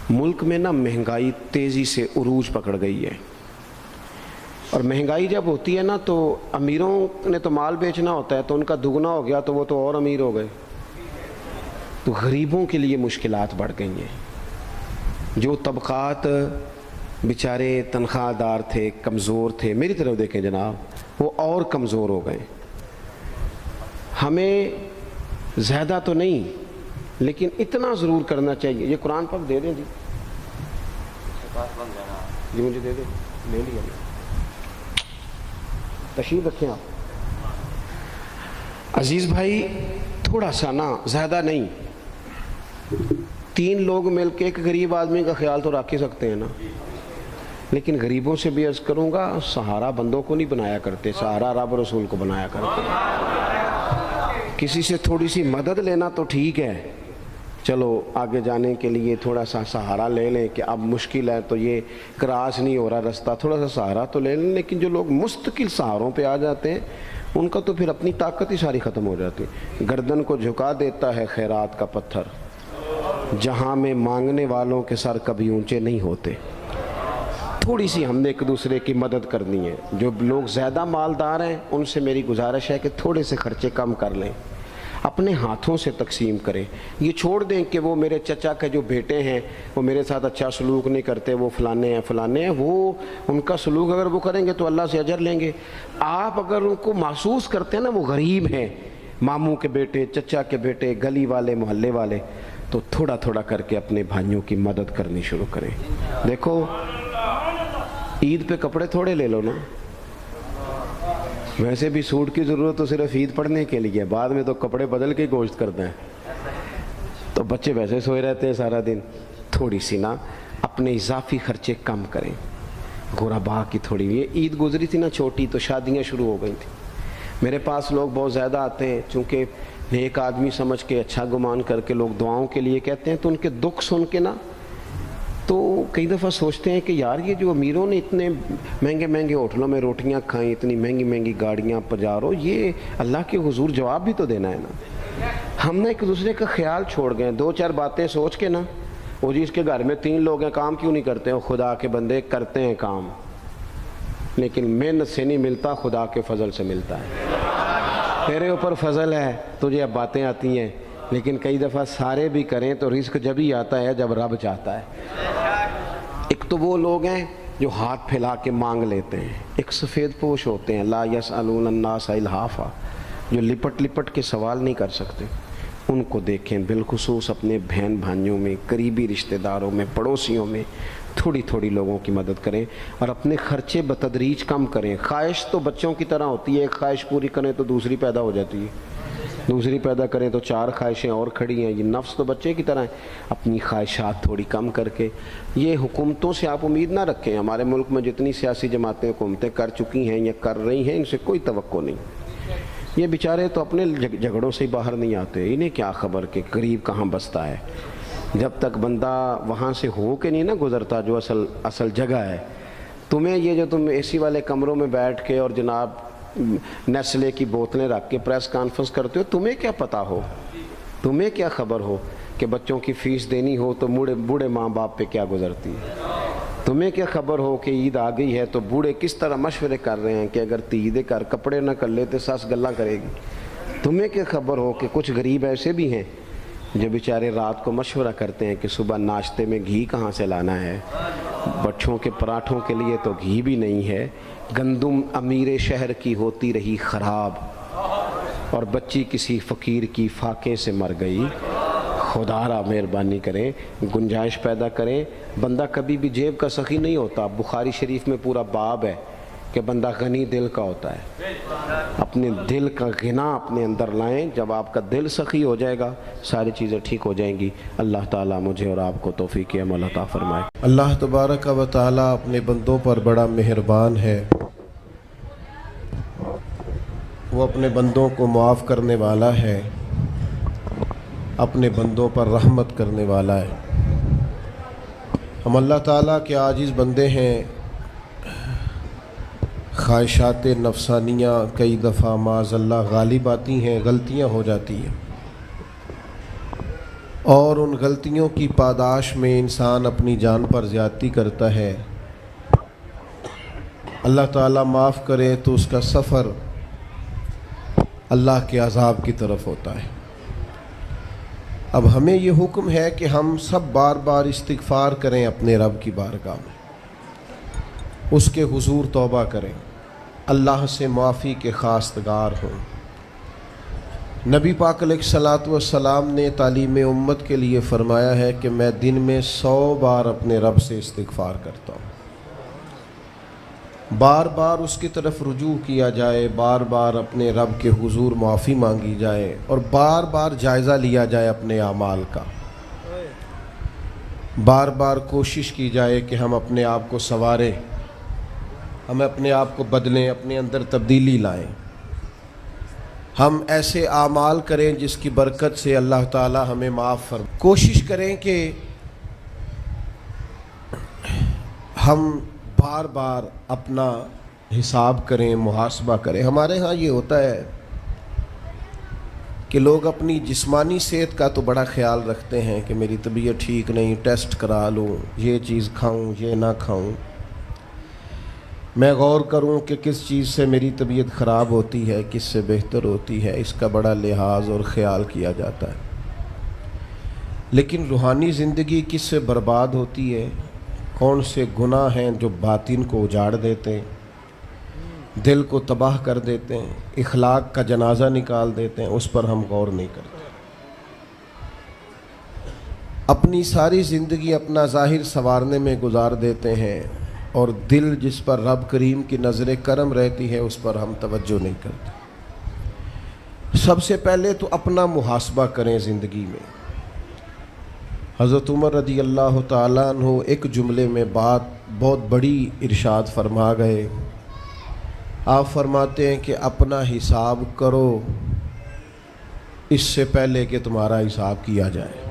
ملک میں نا مہنگائی تیزی سے عروج پکڑ گئی ہے، اور مہنگائی جب ہوتی ہے نا تو امیروں نے تو مال بیچنا ہوتا ہے تو ان کا دگنا ہو گیا تو وہ تو اور امیر ہو گئے، تو غریبوں کے لیے مشکلات بڑھ گئی ہیں۔ جو طبقات بیچارے تنخواہ دار تھے، کمزور تھے، میری طرف دیکھیں جناب، وہ اور کمزور ہو گئے۔ ہمیں زیادہ تو نہیں لیکن اتنا ضرور کرنا چاہیے۔ یہ قرآن پاک دے دیں جی، جی مجھے دے دیں، لے لیا تشریف رکھیں آپ۔ عزیز بھائی تھوڑا سا نا، زیادہ نہیں، 3 لوگ مل کے ایک غریب آدمی کا خیال تو رکھ ہی سکتے ہیں نا، لیکن غریبوں سے بھی عرض کروں گا سہارا بندوں کو نہیں بنایا کرتے، سہارا رب رسول کو بنایا کرتے۔ کسی سے تھوڑی سی مدد لینا تو ٹھیک ہے، چلو آگے جانے کے لیے تھوڑا سا سہارا لے لیں کہ اب مشکل ہے تو یہ کراس نہیں ہو رہا رستہ، تھوڑا سا سہارا تو لے لیں۔ لیکن جو لوگ مستقل سہاروں پہ آ جاتے ہیں ان کا تو پھر اپنی طاقت ہی ساری ختم ہو جاتی ہے۔ گردن کو جھکا دیتا ہے خیرات کا پتھر، جہاں میں مانگنے والوں کے سر کبھی اونچے نہیں ہوتے۔ تھوڑی سی ہم نے ایک دوسرے کی مدد کرنی ہے۔ جو لوگ زیادہ مالدار ہیں ان سے میری گزارش ہے کہ تھوڑے سے خرچے کم کر لیں، اپنے ہاتھوں سے تقسیم کریں۔ یہ چھوڑ دیں کہ وہ میرے چچا کے جو بیٹے ہیں وہ میرے ساتھ اچھا سلوک نہیں کرتے، وہ فلانے ہیں، وہ ان کا سلوک اگر وہ کریں گے تو اللہ سے اجر لیں گے۔ آپ اگر ان کو محسوس کرتے ہیں نا وہ غریب ہیں، ماموں کے بیٹے، چچا کے بیٹے، گلی والے، محلے والے، تو تھوڑا تھوڑا کر کے اپنے بھائیوں کی مدد کرنی شروع کریں۔ دیکھو عید پہ کپڑے تھوڑے لے لو نا، ویسے بھی سوٹ کی ضرورت تو صرف عید پڑھنے کے لیے، بعد میں تو کپڑے بدل کے گوشت کرتے ہیں، تو بچے ویسے سوئے رہتے ہیں سارا دن، تھوڑی سی نا اپنے اضافی خرچے کم کریں. غربا کی تھوڑی, یہ عید گزری تھی نا چھوٹی تو شادیاں شروع ہو گئی تھیں. میرے پاس لوگ بہت زیادہ آتے ہیں, چونکہ نیک آدمی سمجھ کے اچھا گمان کر کے لوگ دعاؤں کے لیے کہتے ہیں, تو ان کے دکھ سن کے نا تو کئی دفعہ سوچتے ہیں کہ یار یہ جو امیروں نے اتنے مہنگے مہنگے ہوٹلوں میں روٹیاں کھائیں, اتنی مہنگی مہنگی گاڑیاں پجارو, یہ اللہ کے حضور جواب بھی تو دینا ہے نا. ہم نے ایک دوسرے کا خیال چھوڑ گئے, دو چار باتیں سوچ کے نا, وہ جی اس کے گھر میں 3 لوگ ہیں, کام کیوں نہیں کرتے ہیں؟ خدا کے بندے کرتے ہیں کام, لیکن محنت سے نہیں ملتا, خدا کے فضل سے ملتا ہے. تیرے اوپر فضل ہے, تجھے اب باتیں آتی ہیں, لیکن کئی دفعہ سارے بھی کریں تو رزق جب ہی آتا ہے جب رب چاہتا ہے. ایک تو وہ لوگ ہیں جو ہاتھ پھیلا کے مانگ لیتے ہیں, ایک سفید پوش ہوتے ہیں, لا یسألون الناس الحافا, جو لپٹ لپٹ کے سوال نہیں کر سکتے. ان کو دیکھیں, بالخصوص اپنے بہن بھائیوں میں, قریبی رشتہ داروں میں, پڑوسیوں میں تھوڑی تھوڑی لوگوں کی مدد کریں, اور اپنے خرچے بتدریج کم کریں. خواہش تو بچوں کی طرح ہوتی ہے, ایک خواہش پوری کریں تو دوسری پیدا ہو جاتی ہے, دوسری پیدا کریں تو 4 خواہشیں اور کھڑی ہیں. یہ نفس تو بچے کی طرح ہے. اپنی خواہشات تھوڑی کم کر کے, یہ حکومتوں سے آپ امید نہ رکھیں. ہمارے ملک میں جتنی سیاسی جماعتیں حکومتیں کر چکی ہیں یا کر رہی ہیں, ان سے کوئی توقع نہیں. یہ بیچارے تو اپنے جھگڑوں سے ہی باہر نہیں آتے, انہیں کیا خبر کہ غریب کہاں بستا ہے. جب تک بندہ وہاں سے ہو کے نہیں نا گزرتا جو اصل جگہ ہے. تمہیں یہ جو تم اے سی والے کمروں میں بیٹھ کے اور جناب نیسلے کی بوتلیں رکھ کے پریس کانفرنس کرتے ہو, تمہیں کیا پتہ ہو, تمہیں کیا خبر ہو کہ بچوں کی فیس دینی ہو تو بوڑھے ماں باپ پہ کیا گزرتی ہے. تمہیں کیا خبر ہو کہ عید آ گئی ہے تو بوڑھے کس طرح مشورے کر رہے ہیں کہ اگر عید کر کپڑے نہ کر لے تو ساس گلاں کرے گی. تمہیں کیا خبر ہو کہ کچھ غریب ایسے بھی ہیں جو بیچارے رات کو مشورہ کرتے ہیں کہ صبح ناشتے میں گھی کہاں سے لانا ہے, بچوں کے پراٹھوں کے لیے تو گھی بھی نہیں ہے, گندم امیر شہر کی ہوتی رہی خراب, اور بچی کسی فقیر کی فاقے سے مر گئی. خدا را مہربانی کریں, گنجائش پیدا کریں. بندہ کبھی بھی جیب کا سخی نہیں ہوتا. بخاری شریف میں پورا باب ہے کہ بندہ غنی دل کا ہوتا ہے. اپنے دل کا غنا اپنے اندر لائیں. جب آپ کا دل سخی ہو جائے گا ساری چیزیں ٹھیک ہو جائیں گی. اللہ تعالیٰ مجھے اور آپ کو توفیق عمل عطا فرمائے. اللہ تبارک و تعالیٰ اپنے بندوں پر بڑا مہربان ہے. وہ اپنے بندوں کو معاف کرنے والا ہے, اپنے بندوں پر رحمت کرنے والا ہے. ہم اللہ تعالیٰ کے عاجز بندے ہیں. خواہشات نفسانیہ کئی دفعہ معاذ اللہ غالب آتی ہیں, غلطیاں ہو جاتی ہیں, اور ان غلطیوں کی پاداش میں انسان اپنی جان پر زیادتی کرتا ہے. اللہ تعالیٰ معاف کرے تو اس کا سفر اللہ کے عذاب کی طرف ہوتا ہے. اب ہمیں یہ حکم ہے کہ ہم سب بار بار استغفار کریں اپنے رب کی بارگاہ میں, اس کے حضور توبہ کریں, اللہ سے معافی کے خواستگار ہوں. نبی پاک علیہ الصلاۃ والسلام نے تعلیم امت کے لیے فرمایا ہے کہ میں دن میں 100 بار اپنے رب سے استغفار کرتا ہوں. بار بار اس کی طرف رجوع کیا جائے, بار بار اپنے رب کے حضور معافی مانگی جائے, اور بار بار جائزہ لیا جائے اپنے اعمال کا. بار بار کوشش کی جائے کہ ہم اپنے آپ کو سنواریں, ہم اپنے آپ کو بدلیں, اپنے اندر تبدیلی لائیں. ہم ایسے اعمال کریں جس کی برکت سے اللہ تعالی ہمیں معاف فرمائے. کوشش کریں کہ ہم بار بار اپنا حساب کریں, محاسبہ کریں. ہمارے ہاں یہ ہوتا ہے کہ لوگ اپنی جسمانی صحت کا تو بڑا خیال رکھتے ہیں کہ میری طبیعت ٹھیک نہیں, ٹیسٹ کرا لوں, یہ چیز کھاؤں, یہ نہ کھاؤں, میں غور کروں کہ کس چیز سے میری طبیعت خراب ہوتی ہے, کس سے بہتر ہوتی ہے. اس کا بڑا لحاظ اور خیال کیا جاتا ہے. لیکن روحانی زندگی کس سے برباد ہوتی ہے, کون سے گناہ ہیں جو باطن کو اجاڑ دیتے ہیں, دل کو تباہ کر دیتے ہیں, اخلاق کا جنازہ نکال دیتے ہیں, اس پر ہم غور نہیں کرتے. اپنی ساری زندگی اپنا ظاہر سنوارنے میں گزار دیتے ہیں, اور دل جس پر رب کریم کی نظر کرم رہتی ہے اس پر ہم توجہ نہیں کرتے. سب سے پہلے تو اپنا محاسبہ کریں زندگی میں. حضرت عمر رضی اللہ تعالیٰ عنہ ایک جملے میں بات بہت بڑی ارشاد فرما گئے. آپ فرماتے ہیں کہ اپنا حساب کرو اس سے پہلے کہ تمہارا حساب کیا جائے.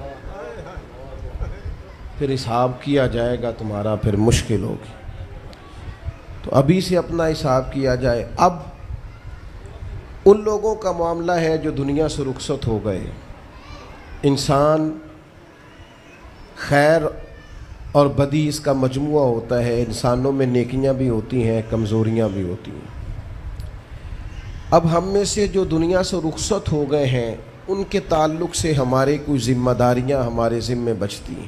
پھر حساب کیا جائے گا تمہارا پھر مشکل ہوگی. تو ابھی سے اپنا حساب کیا جائے. اب ان لوگوں کا معاملہ ہے جو دنیا سے رخصت ہو گئے. انسان خیر اور بدی اس کا مجموعہ ہوتا ہے. انسانوں میں نیکیاں بھی ہوتی ہیں, کمزوریاں بھی ہوتی ہیں. اب ہم میں سے جو دنیا سے رخصت ہو گئے ہیں ان کے تعلق سے ہمارے کچھ ذمہ داریاں ہمارے ذمے بچتی ہیں.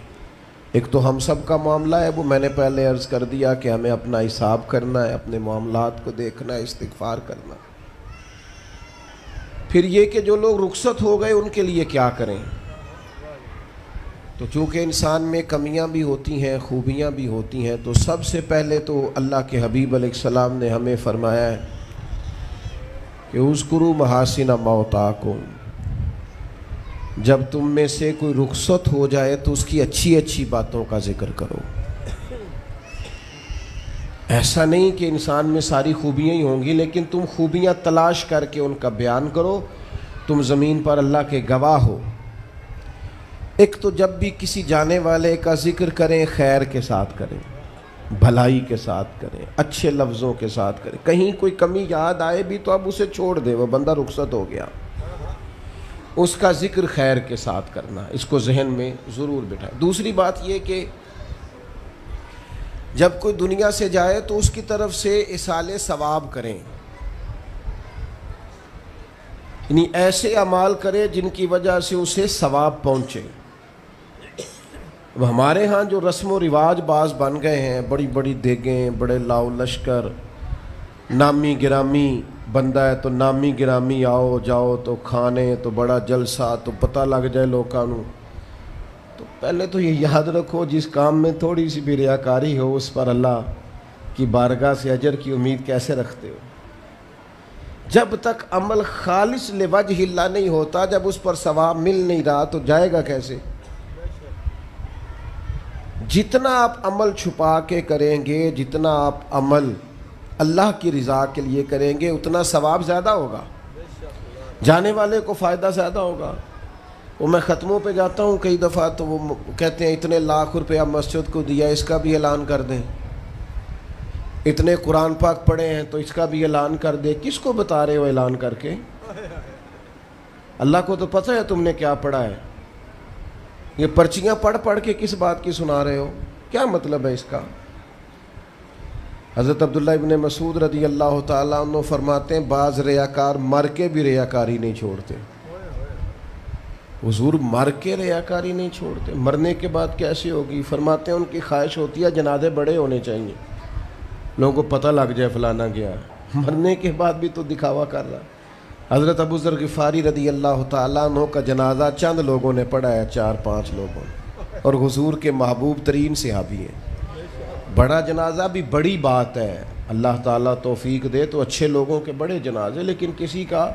ایک تو ہم سب کا معاملہ ہے, وہ میں نے پہلے عرض کر دیا کہ ہمیں اپنا حساب کرنا ہے, اپنے معاملات کو دیکھنا ہے, استغفار کرنا. پھر یہ کہ جو لوگ رخصت ہو گئے ان کے لیے کیا کریں. تو چونکہ انسان میں کمیاں بھی ہوتی ہیں, خوبیاں بھی ہوتی ہیں, تو سب سے پہلے تو اللہ کے حبیب علیہ السلام نے ہمیں فرمایا ہے کہ اذکروا محاسن موتاکم. جب تم میں سے کوئی رخصت ہو جائے تو اس کی اچھی اچھی باتوں کا ذکر کرو. ایسا نہیں کہ انسان میں ساری خوبیاں ہی ہوں گی, لیکن تم خوبیاں تلاش کر کے ان کا بیان کرو. تم زمین پر اللہ کے گواہ ہو. ایک تو جب بھی کسی جانے والے کا ذکر کریں خیر کے ساتھ کریں, بھلائی کے ساتھ کریں, اچھے لفظوں کے ساتھ کریں. کہیں کوئی کمی یاد آئے بھی تو اب اسے چھوڑ دے, وہ بندہ رخصت ہو گیا. اس کا ذکر خیر کے ساتھ کرنا, اس کو ذہن میں ضرور بٹھائیں. دوسری بات یہ کہ جب کوئی دنیا سے جائے تو اس کی طرف سے ایصال ثواب کریں, یعنی ایسے اعمال کرے جن کی وجہ سے اسے ثواب پہنچے. اب ہمارے ہاں جو رسم و رواج بعض بن گئے ہیں, بڑی بڑی دیگیں, بڑے لاؤ لشکر, نامی گرامی بندہ ہے تو نامی گرامی آؤ جاؤ تو کھانے تو بڑا جلسہ تو پتہ لگ جائے لوگوں. تو پہلے تو یہ یاد رکھو جس کام میں تھوڑی سی بھی ریاکاری ہو اس پر اللہ کی بارگاہ سے اجر کی امید کیسے رکھتے ہو. جب تک عمل خالص لوجہ اللہ نہیں ہوتا, جب اس پر ثواب مل نہیں رہا تو جائے گا کیسے. جتنا آپ عمل چھپا کے کریں گے, جتنا آپ عمل اللہ کی رضا کے لیے کریں گے, اتنا ثواب زیادہ ہوگا, جانے والے کو فائدہ زیادہ ہوگا. وہ میں ختموں پہ جاتا ہوں کئی دفعہ تو وہ کہتے ہیں اتنے لاکھ روپیہ مسجد کو دیا, اس کا بھی اعلان کر دیں. اتنے قرآن پاک پڑھے ہیں تو اس کا بھی اعلان کر دے. کس کو بتا رہے ہو اعلان کر کے؟ اللہ کو تو پتہ ہے تم نے کیا پڑھا ہے. یہ پرچیاں پڑھ پڑھ کے کس بات کی سنا رہے ہو, کیا مطلب ہے اس کا. حضرت عبداللہ ابن مسعود رضی اللہ تعالیٰ عنہ فرماتے ہیں بعض ریاکار مر کے بھی ریاکاری نہیں چھوڑتے. حضور مر کے ریاکاری نہیں چھوڑتے, مرنے کے بعد کیسے ہوگی؟ فرماتے ہیں ان کی خواہش ہوتی ہے جنازے بڑے ہونے چاہیے, لوگوں کو پتہ لگ جائے فلانا گیا. مرنے کے بعد بھی تو دکھاوا کر رہا. حضرت ابو ذر غفاری رضی اللہ تعالیٰ عنہ کا جنازہ چند لوگوں نے پڑھا ہے, 4-5 لوگوں نے, اور حضور کے محبوب ترین صحابی ہیں. بڑا جنازہ بھی بڑی بات ہے, اللہ تعالیٰ توفیق دے تو اچھے لوگوں کے بڑے جنازے, لیکن کسی کا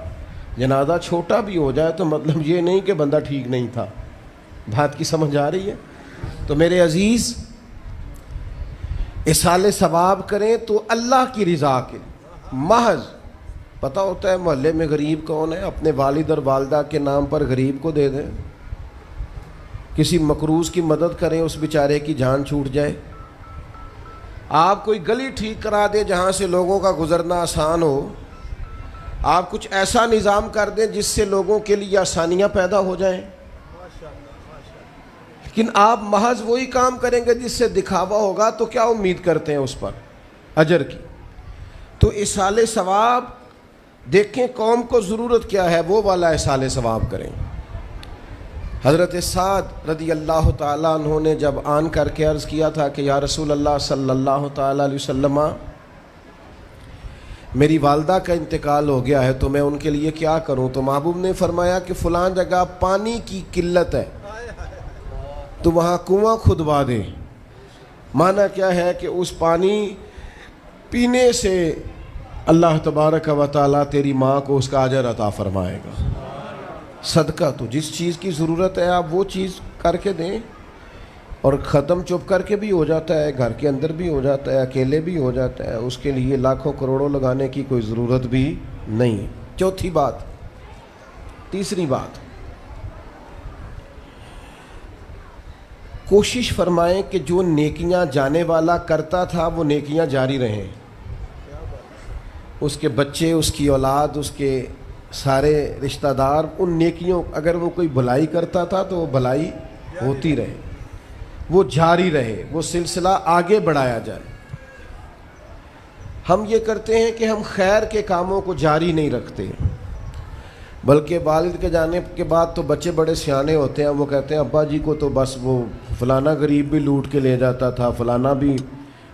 جنازہ چھوٹا بھی ہو جائے تو مطلب یہ نہیں کہ بندہ ٹھیک نہیں تھا. بات کی سمجھ آ رہی ہے؟ تو میرے عزیز, ایصال ثواب کریں تو اللہ کی رضا کے محض. پتہ ہوتا ہے محلے میں غریب کون ہے, اپنے والد اور والدہ کے نام پر غریب کو دے دیں. کسی مقروض کی مدد کریں, اس بیچارے کی جان چھوٹ جائے. آپ کوئی گلی ٹھیک کرا دیں جہاں سے لوگوں کا گزرنا آسان ہو. آپ کچھ ایسا نظام کر دیں جس سے لوگوں کے لیے آسانیاں پیدا ہو جائیں. لیکن آپ محض وہی کام کریں گے جس سے دکھاوا ہوگا تو کیا امید کرتے ہیں اس پر اجر کی. تو ایصال ثواب دیکھیں قوم کو ضرورت کیا ہے, وہ والا ایصال ثواب کریں. حضرت سعد رضی اللہ تعالیٰ عنہ نے جب آن کر کے عرض کیا تھا کہ یا رسول اللہ صلی اللہ تعالیٰ علیہ وسلم, میری والدہ کا انتقال ہو گیا ہے تو میں ان کے لیے کیا کروں. تو محبوب نے فرمایا کہ فلاں جگہ پانی کی قلت ہے تو وہاں کنواں کھدوا دے. معنی کیا ہے کہ اس پانی پینے سے اللہ تبارک و تعالیٰ تیری ماں کو اس کا اجر عطا فرمائے گا. صدقہ تو جس چیز کی ضرورت ہے آپ وہ چیز کر کے دیں. اور ختم چپ کر کے بھی ہو جاتا ہے، گھر کے اندر بھی ہو جاتا ہے، اکیلے بھی ہو جاتا ہے، اس کے لیے لاکھوں کروڑوں لگانے کی کوئی ضرورت بھی نہیں۔ چوتھی بات، تیسری بات، کوشش فرمائیں کہ جو نیکیاں جانے والا کرتا تھا وہ نیکیاں جاری رہیں، اس کے بچے، اس کی اولاد، اس کے سارے رشتہ دار ان نیکیوں، اگر وہ کوئی بھلائی کرتا تھا تو وہ بھلائی ہوتی رہے، وہ جاری رہے، وہ سلسلہ آگے بڑھایا جائے۔ ہم یہ کرتے ہیں کہ ہم خیر کے کاموں کو جاری نہیں رکھتے، بلکہ والد کے جانے کے بعد تو بچے بڑے سیانے ہوتے ہیں، وہ کہتے ہیں ابا جی کو تو بس وہ فلانا غریب بھی لوٹ کے لے جاتا تھا، فلانا بھی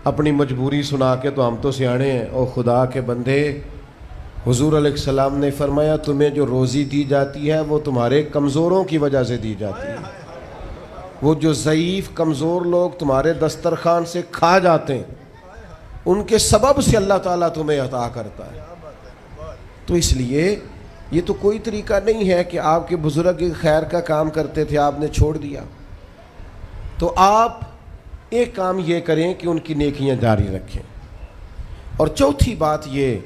اپنی مجبوری سنا کے، تو ہم تو سیانے ہیں۔ او خدا کے بندے، حضور علیہ السلام نے فرمایا تمہیں جو روزی دی جاتی ہے وہ تمہارے کمزوروں کی وجہ سے دی جاتی ہے، وہ جو ضعیف کمزور لوگ تمہارے دسترخوان سے کھا جاتے ہیں ان کے سبب سے اللہ تعالیٰ تمہیں عطا کرتا ہے۔ تو اس لیے یہ تو کوئی طریقہ نہیں ہے کہ آپ کے بزرگ خیر کا کام کرتے تھے، آپ نے چھوڑ دیا، تو آپ ایک کام یہ کریں کہ ان کی نیکیاں جاری رکھیں۔ اور چوتھی بات یہ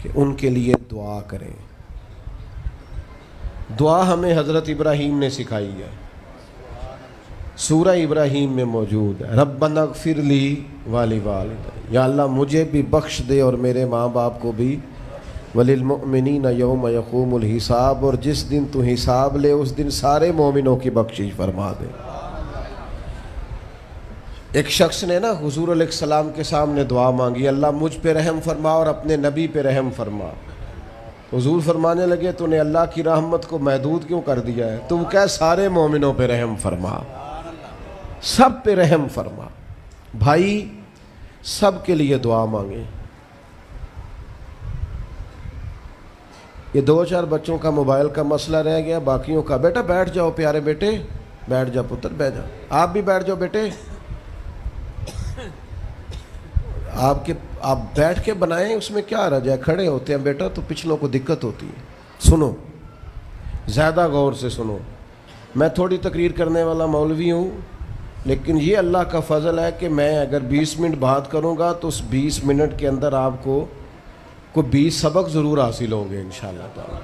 کہ ان کے لیے دعا کریں۔ دعا ہمیں حضرت ابراہیم نے سکھائی ہے، سورہ ابراہیم میں موجود ہے، ربنا اغفر لی ولوالدی، یا اللہ مجھے بھی بخش دے اور میرے ماں باپ کو بھی، وللمؤمنین یوم یقوم الحساب، اور جس دن تو حساب لے اس دن سارے مومنوں کی بخشش فرما دے۔ ایک شخص نے نا حضور علیہ السلام کے سامنے دعا مانگی، اللہ مجھ پہ رحم فرما اور اپنے نبی پہ رحم فرما۔ حضور فرمانے لگے تو نے اللہ کی رحمت کو محدود کیوں کر دیا ہے؟ تم کہہ سارے مومنوں پہ رحم فرما، سب پہ رحم فرما۔ بھائی سب کے لیے دعا مانگیں۔ یہ 2-4 بچوں کا موبائل کا مسئلہ رہ گیا، باقیوں کا بیٹا بیٹھ جاؤ، پیارے بیٹے بیٹھ جاؤ، پتر بیٹھ جاؤ، آپ بھی بیٹھ جاؤ بیٹے، آپ بیٹھ کے بنائیں، اس میں کیا رہ جائے، کھڑے ہوتے ہیں بیٹا تو پچھلوں کو دقت ہوتی ہے۔ سنو، زیادہ غور سے سنو، میں تھوڑی تقریر کرنے والا مولوی ہوں، لیکن یہ اللہ کا فضل ہے کہ میں اگر 20 منٹ بات کروں گا تو اس 20 منٹ کے اندر آپ کو 20 سبق ضرور حاصل ہوں گے انشاءاللہ تعالی۔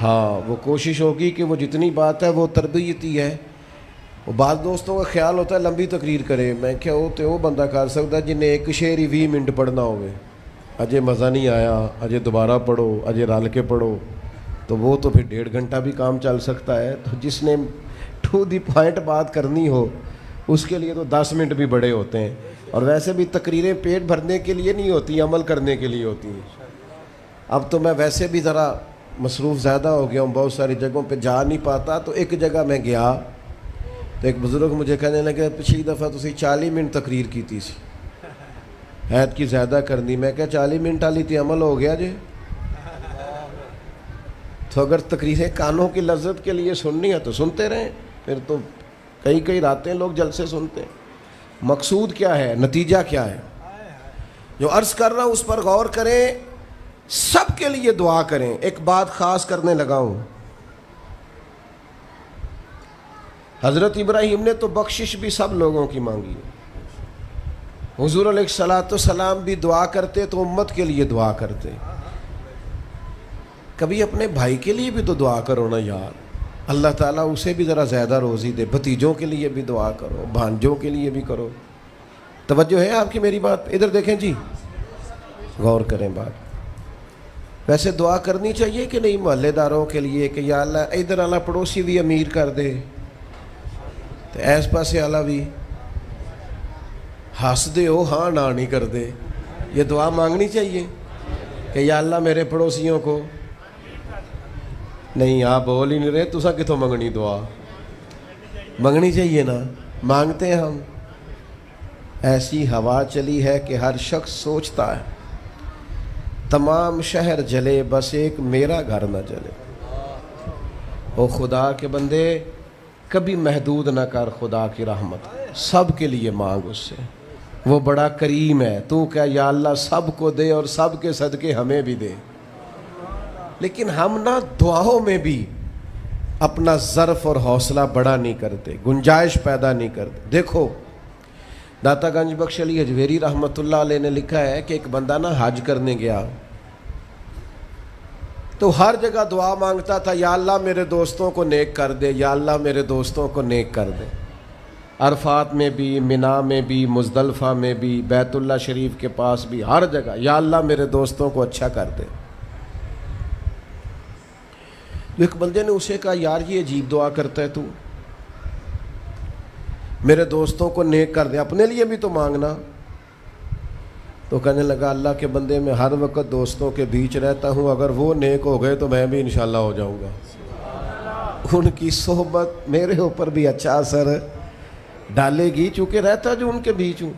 ہاں، وہ کوشش ہوگی کہ وہ جتنی بات ہے وہ تربیتی ہے۔ وہ بعض دوستوں کا خیال ہوتا ہے لمبی تقریر کرے، میں کیا ہوتے وہ بندہ کر سکتا جنہیں ایک شعر ہی 20 منٹ پڑھنا ہوئے، اجے مزہ نہیں آیا، اجے دوبارہ پڑھو، اجے رل کے پڑھو، تو وہ تو پھر 1.5 گھنٹہ بھی کام چل سکتا ہے۔ تو جس نے ٹو دی پوائنٹ بات کرنی ہو اس کے لیے تو 10 منٹ بھی بڑے ہوتے ہیں، اور ویسے بھی تقریریں پیٹ بھرنے کے لیے نہیں ہوتی، عمل کرنے کے لیے ہوتی ہیں۔ اب تو میں ویسے بھی ذرا مصروف زیادہ ہو گیا ہوں، بہت ساری جگہوں پہ جا نہیں پاتا، تو ایک جگہ میں گیا تو ایک بزرگ مجھے کہنے لگے پچھلی دفعہ تسی 40 منٹ تقریر کی تھی سی، حید کی زیادہ کرنی۔ میں کہا 40 منٹ والی تھی عمل ہو گیا جی۔ تو اگر تقریریں کانوں کی لذت کے لیے سننی ہے تو سنتے رہیں، پھر تو کئی راتیں لوگ جلسے سنتے ہیں۔ مقصود کیا ہے، نتیجہ کیا ہے؟ جو عرض کر رہا ہوں اس پر غور کریں، سب کے لیے دعا کریں۔ ایک بات خاص کرنے لگا ہوں، حضرت ابراہیم نے تو بخشش بھی سب لوگوں کی مانگی، حضور علیہ السلام بھی دعا کرتے تو امت کے لیے دعا کرتے۔ کبھی اپنے بھائی کے لیے بھی تو دعا کرو نا یار، اللہ تعالیٰ اسے بھی ذرا زیادہ روزی دے، بھتیجوں کے لیے بھی دعا کرو، بھانجوں کے لیے بھی کرو۔ توجہ ہے آپ کی میری بات پہ؟ ادھر دیکھیں جی، غور کریں بات۔ ویسے دعا کرنی چاہیے کہ نہیں محلے داروں کے لیے کہ یا اللہ ادھر والا پڑوسی بھی امیر کر دے، تو ایس پاسے والا بھی ہنس دے ہو ہاں نہ نہیں کر دے، یہ دعا مانگنی چاہیے کہ یا اللہ میرے پڑوسیوں کو۔ نہیں آپ بول ہی نہیں رہے، تسا کتوں منگنی دعا؟ منگنی چاہیے نا، مانگتے ہیں ہم۔ ایسی ہوا چلی ہے کہ ہر شخص سوچتا ہے تمام شہر جلے بس ایک میرا گھر نہ جلے۔ او خدا کے بندے کبھی محدود نہ کر خدا کی رحمت، سب کے لیے مانگ اس سے، وہ بڑا کریم ہے۔ تو کہہ یا اللہ سب کو دے اور سب کے صدقے ہمیں بھی دے۔ لیکن ہم نہ دعاؤں میں بھی اپنا ظرف اور حوصلہ بڑا نہیں کرتے، گنجائش پیدا نہیں کرتے۔ دیکھو داتا گنج بخش علی حجویری رحمۃ اللہ علیہ نے لکھا ہے کہ ایک بندہ نا حج کرنے گیا تو ہر جگہ دعا مانگتا تھا، یا اللہ میرے دوستوں کو نیک کر دے، یا اللہ میرے دوستوں کو نیک کر دے۔ عرفات میں بھی، منا میں بھی، مزدلفہ میں بھی، بیت اللہ شریف کے پاس بھی، ہر جگہ یا اللہ میرے دوستوں کو اچھا کر دے۔ ایک بندے نے اسے کہا، یار یہ عجیب دعا کرتا ہے تو، میرے دوستوں کو نیک کر دے، اپنے لیے بھی تو مانگنا۔ تو کہنے لگا، اللہ کے بندے میں ہر وقت دوستوں کے بیچ رہتا ہوں، اگر وہ نیک ہو گئے تو میں بھی انشاءاللہ ہو جاؤں گا۔ ان کی صحبت میرے اوپر بھی اچھا اثر ڈالے گی، چونکہ رہتا جو ان کے بیچ ہوں۔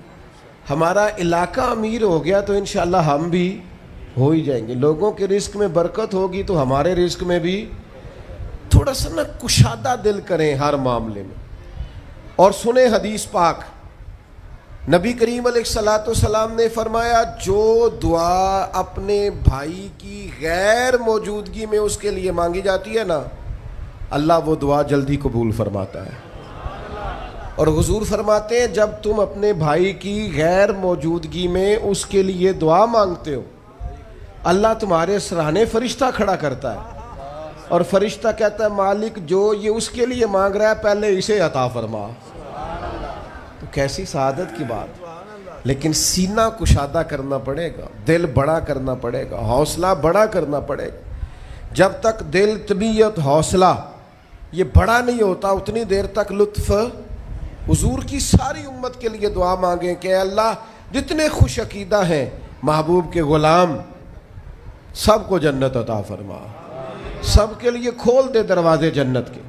ہمارا علاقہ امیر ہو گیا تو انشاءاللہ ہم بھی ہو ہی جائیں گے۔ لوگوں کے رزق میں برکت ہوگی تو ہمارے رزق میں بھی تھوڑا سا نا کشادہ دل کریں ہر معاملے میں۔ اور سنیں حدیث پاک، نبی کریم علیہ الصلوۃ والسلام نے فرمایا، جو دعا اپنے بھائی کی غیر موجودگی میں اس کے لیے مانگی جاتی ہے نا، اللہ وہ دعا جلدی قبول فرماتا ہے۔ اور حضور فرماتے ہیں، جب تم اپنے بھائی کی غیر موجودگی میں اس کے لیے دعا مانگتے ہو، اللہ تمہارے سرانے فرشتہ کھڑا کرتا ہے، اور فرشتہ کہتا ہے، مالک جو یہ اس کے لیے مانگ رہا ہے پہلے اسے عطا فرما۔ تو کیسی سعادت کی بات۔ لیکن سینہ کشادہ کرنا پڑے گا، دل بڑا کرنا پڑے گا، حوصلہ بڑا کرنا پڑے گا۔ جب تک دل، طبیعت، حوصلہ یہ بڑا نہیں ہوتا، اتنی دیر تک لطف۔ حضور کی ساری امت کے لیے دعا مانگیں کہ اے اللہ جتنے خوش عقیدہ ہیں محبوب کے غلام، سب کو جنت عطا فرما، سب کے لیے کھول دے دروازے جنت کے۔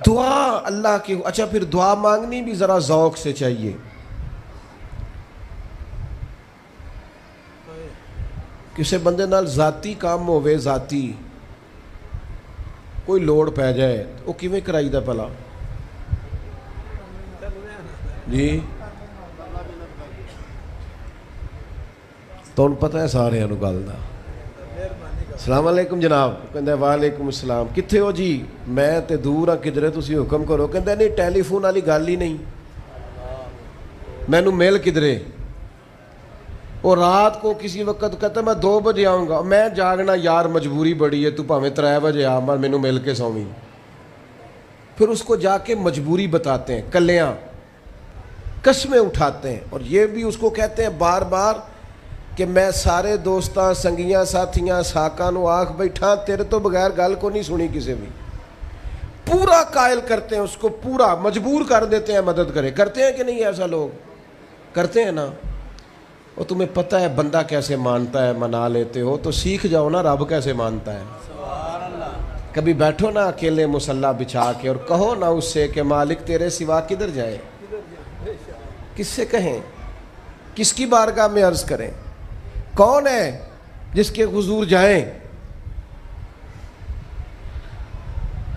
دعا اللہ کی۔ اچھا پھر دعا مانگنی بھی ذرا ذوق سے چاہیے۔ کسی بندے نال ذاتی کام ہوئے، ذاتی کوئی لوڑ پہ جائے وہ کیویں کرائی دا پلا؟ جی تو پتہ ہے سارے گل دا۔ السلام علیکم جناب، کہندا وعلیکم السلام، کتھے ہو جی؟ میں تے دور ہاں، کدھرے تسی حکم کرو۔ کہندا نہیں ٹیلی فون والی گل ہی نہیں، مینوں مل کدھرے؟ اور رات کو کسی وقت کہتا میں 2 بجے آؤں گا، میں جاگنا یار مجبوری بڑی ہے، تو پاویں 3 بجے آ، مینوں مل کے سویں۔ پھر اس کو جا کے مجبوری بتاتے ہیں، کلیاں قسمیں اٹھاتے ہیں، اور یہ بھی اس کو کہتے ہیں بار بار کہ میں سارے دوستاں، سنگیاں، ساتھیاں، ساکاں نو آکھ بیٹھا، تیرے تو بغیر گل کو نہیں سنی کسی بھی۔ پورا قائل کرتے ہیں اس کو، پورا مجبور کر دیتے ہیں مدد کرے۔ کرتے ہیں کہ نہیں ایسا؟ لوگ کرتے ہیں نا۔ اور تمہیں پتہ ہے بندہ کیسے مانتا ہے، منا لیتے ہو تو سیکھ جاؤ نا رب کیسے مانتا ہے۔ کبھی بیٹھو نا اکیلے مصلی بچھا کے اور کہو نا اس سے کہ مالک تیرے سوا کدھر جائے، کس سے کہیں، کس کی بارگاہ میں عرض کریں، کون ہے جس کے حضور جائیں۔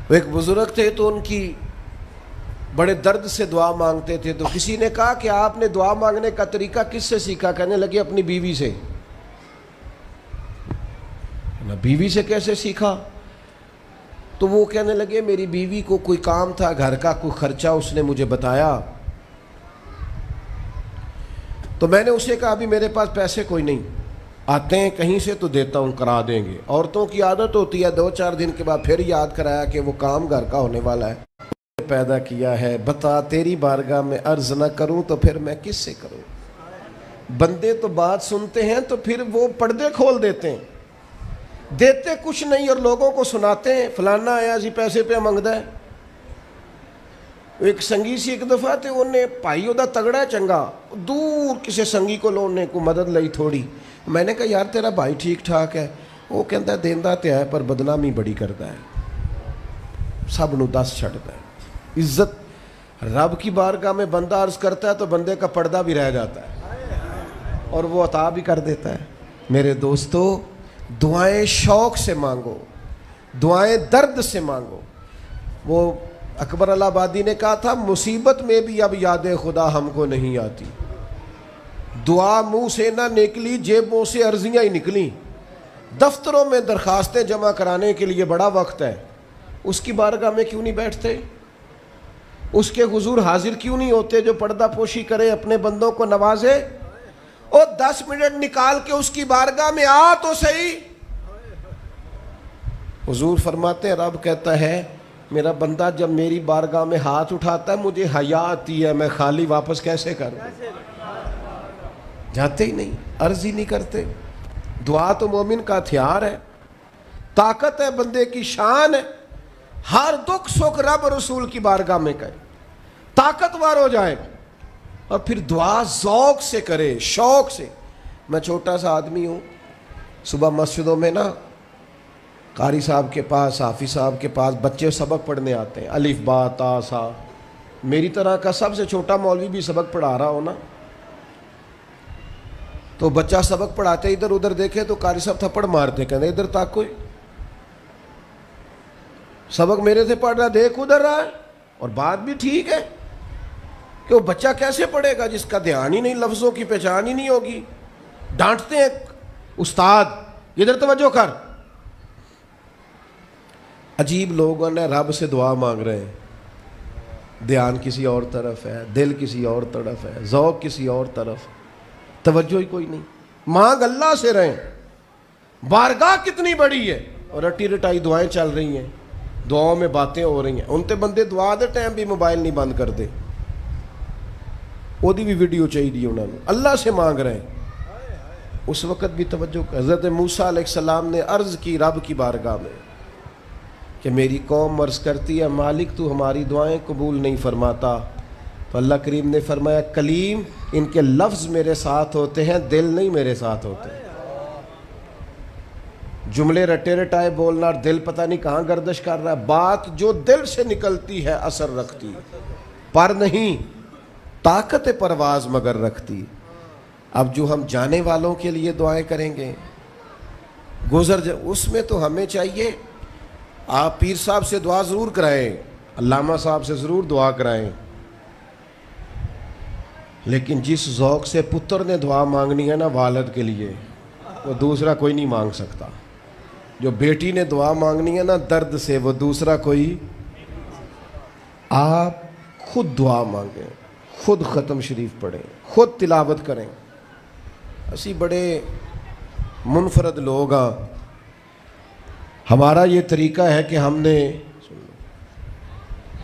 ایک بزرگ تھے تو ان کی بڑے درد سے دعا مانگتے تھے، تو کسی نے کہا کہ آپ نے دعا مانگنے کا طریقہ کس سے سیکھا؟ کہنے لگے اپنی بیوی سے۔ بیوی سے کیسے سیکھا؟ تو وہ کہنے لگے میری بیوی کو کوئی کام تھا گھر کا، کوئی خرچہ اس نے مجھے بتایا، تو میں نے اسے کہا ابھی میرے پاس پیسے کوئی نہیں، آتے ہیں کہیں سے تو دیتا ہوں، کرا دیں گے۔ عورتوں کی عادت ہوتی ہے 2-4 دن کے بعد پھر یاد کرایا کہ وہ کام گھر کا ہونے والا ہے، پیدا کیا ہے، بتا تیری بارگاہ میں عرض نہ کروں تو پھر میں کس سے کروں؟ بندے تو بات سنتے ہیں تو پھر وہ پردے کھول دیتے ہیں، دیتے کچھ نہیں اور لوگوں کو سناتے ہیں فلانا آیا جی پیسے پہ منگدا ہے۔ ایک سنگی سی ایک دفعہ تے انہیں بھائی دا تگڑا ہے چنگا، دور کسی سنگی کو لونے کو مدد لئی تھوڑی، میں نے کہا یار تیرا بھائی ٹھیک ٹھاک ہے؟ وہ کہتا ہے دیندا تے ہے پر بدنامی بڑی کرتا ہے، سب نو دس چھڑتا ہے۔ عزت رب کی بارگاہ میں بندہ عرض کرتا ہے تو بندے کا پردہ بھی رہ جاتا ہے اور وہ عطا بھی کر دیتا ہے۔ میرے دوستو دعائیں شوق سے مانگو، دعائیں درد سے مانگو۔ وہ اکبر الہآبادی نے کہا تھا مصیبت میں بھی اب یاد خدا ہم کو نہیں آتی، دعا منہ سے نہ نکلی جیبوں سے عرضیاں ہی نکلیں، دفتروں میں درخواستیں جمع کرانے کے لیے بڑا وقت ہے، اس کی بارگاہ میں کیوں نہیں بیٹھتے؟ اس کے حضور حاضر کیوں نہیں ہوتے جو پردہ پوشی کرے، اپنے بندوں کو نوازے؟ اور 10 منٹ نکال کے اس کی بارگاہ میں آ تو صحیح۔ حضور فرماتے ہیں رب کہتا ہے میرا بندہ جب میری بارگاہ میں ہاتھ اٹھاتا ہے مجھے حیا آتی ہے، میں خالی واپس کیسے کر دوں؟ جاتے ہی نہیں، عرض ہی نہیں کرتے۔ دعا تو مومن کا ہتھیار ہے، طاقت ہے بندے کی، شان ہے۔ ہر دکھ سکھ رب رسول کی بارگاہ میں کرے، طاقتور ہو جائے، اور پھر دعا ذوق سے کرے، شوق سے۔ میں چھوٹا سا آدمی ہوں، صبح مسجدوں میں نا قاری صاحب کے پاس، حافظ صاحب کے پاس بچے سبق پڑھنے آتے ہیں، الف با تا سا۔ میری طرح کا سب سے چھوٹا مولوی بھی سبق پڑھا رہا ہو نا، تو بچہ سبق پڑھاتے ادھر ادھر دیکھے تو قاری صاحب تھپڑ مارتے، کہتے ادھر تاک کوئی سبق میرے سے پڑھ رہا، دیکھ ادھر رہا ہے۔ اور بات بھی ٹھیک ہے کہ وہ بچہ کیسے پڑھے گا جس کا دھیان ہی نہیں، لفظوں کی پہچان ہی نہیں ہوگی۔ ڈانٹتے ہیں استاد ادھر توجہ کر۔ عجیب لوگوں نے رب سے دعا مانگ رہے ہیں، دھیان کسی اور طرف ہے، دل کسی اور طرف ہے، ذوق کسی اور طرف، توجہ ہی کوئی نہیں۔ مانگ اللہ سے رہیں، بارگاہ کتنی بڑی ہے، اور رٹی رٹائی دعائیں چل رہی ہیں، دعاؤں میں باتیں ہو رہی ہیں۔ ان تے بندے دعا دے ٹائم بھی موبائل نہیں بند کر دے، وہ دی بھی ویڈیو چاہیے انہوں نے، اللہ سے مانگ رہے ہیں۔ اس وقت بھی توجہ۔ حضرت موسیٰ علیہ السلام نے عرض کی رب کی بارگاہ میں کہ میری قوم عرض کرتی ہے مالک تو ہماری دعائیں قبول نہیں فرماتا، تو اللہ کریم نے فرمایا کلیم ان کے لفظ میرے ساتھ ہوتے ہیں، دل نہیں میرے ساتھ ہوتے۔ جملے رٹے رٹائے بولنا اور دل پتہ نہیں کہاں گردش کر رہا ہے۔ بات جو دل سے نکلتی ہے اثر رکھتی، پر نہیں طاقت پرواز مگر رکھتی۔ اب جو ہم جانے والوں کے لیے دعائیں کریں گے، اس میں تو ہمیں چاہیے آپ پیر صاحب سے دعا ضرور کرائیں، علامہ صاحب سے ضرور دعا کرائیں، لیکن جس ذوق سے پتر نے دعا مانگنی ہے نا والد کے لیے، وہ دوسرا کوئی نہیں مانگ سکتا۔ جو بیٹی نے دعا مانگنی ہے نا درد سے، وہ دوسرا کوئی۔ آپ خود دعا مانگیں، خود ختم شریف پڑھیں، خود تلاوت کریں۔ اسی بڑے منفرد لوگ ہاں، ہمارا یہ طریقہ ہے کہ ہم نے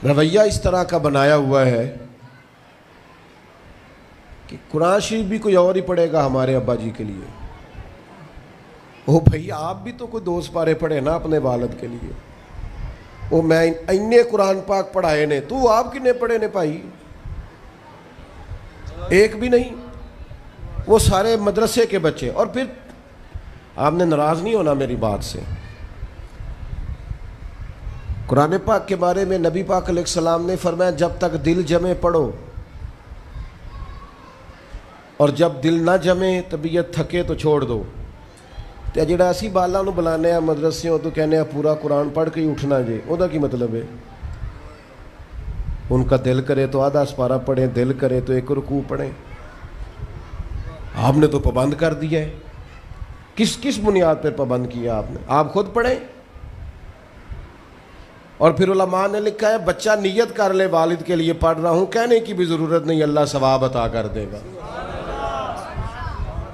رویہ اس طرح کا بنایا ہوا ہے کہ قرآن شریف بھی کوئی اور ہی پڑھے گا ہمارے ابا جی کے لیے۔ او بھائی آپ بھی تو کوئی 2 سپارے پڑھے نا اپنے والد کے لیے۔ او میں انے قرآن پاک پڑھائے نے، تو آپ کنے پڑھے نے بھائی؟ ایک بھی نہیں، وہ سارے مدرسے کے بچے۔ اور پھر آپ نے ناراض نہیں ہونا میری بات سے، قرآن پاک کے بارے میں نبی پاک علیہ السلام نے فرمایا جب تک دل جمے پڑھو، اور جب دل نہ جمے طبیعت تھکے تو چھوڑ دو۔ تو جڑا اسی بالا نو بلانے ہیں مدرسیوں تو کہنے ہیں پورا قرآن پڑھ کے ہی اٹھنا جے، وہ دا کی مطلب ہے؟ ان کا دل کرے تو آدھا سپارہ پڑھیں، دل کرے تو 1 رکوع پڑھیں۔ آپ نے تو پابند کر دیا ہے۔ کس بنیاد پر پابند کیا آپ نے؟ آپ خود پڑھیں۔ اور پھر علماء نے لکھا ہے بچہ نیت کر لے والد کے لیے پڑھ رہا ہوں، کہنے کی بھی ضرورت نہیں، اللہ ثواب عطا کر دے گا۔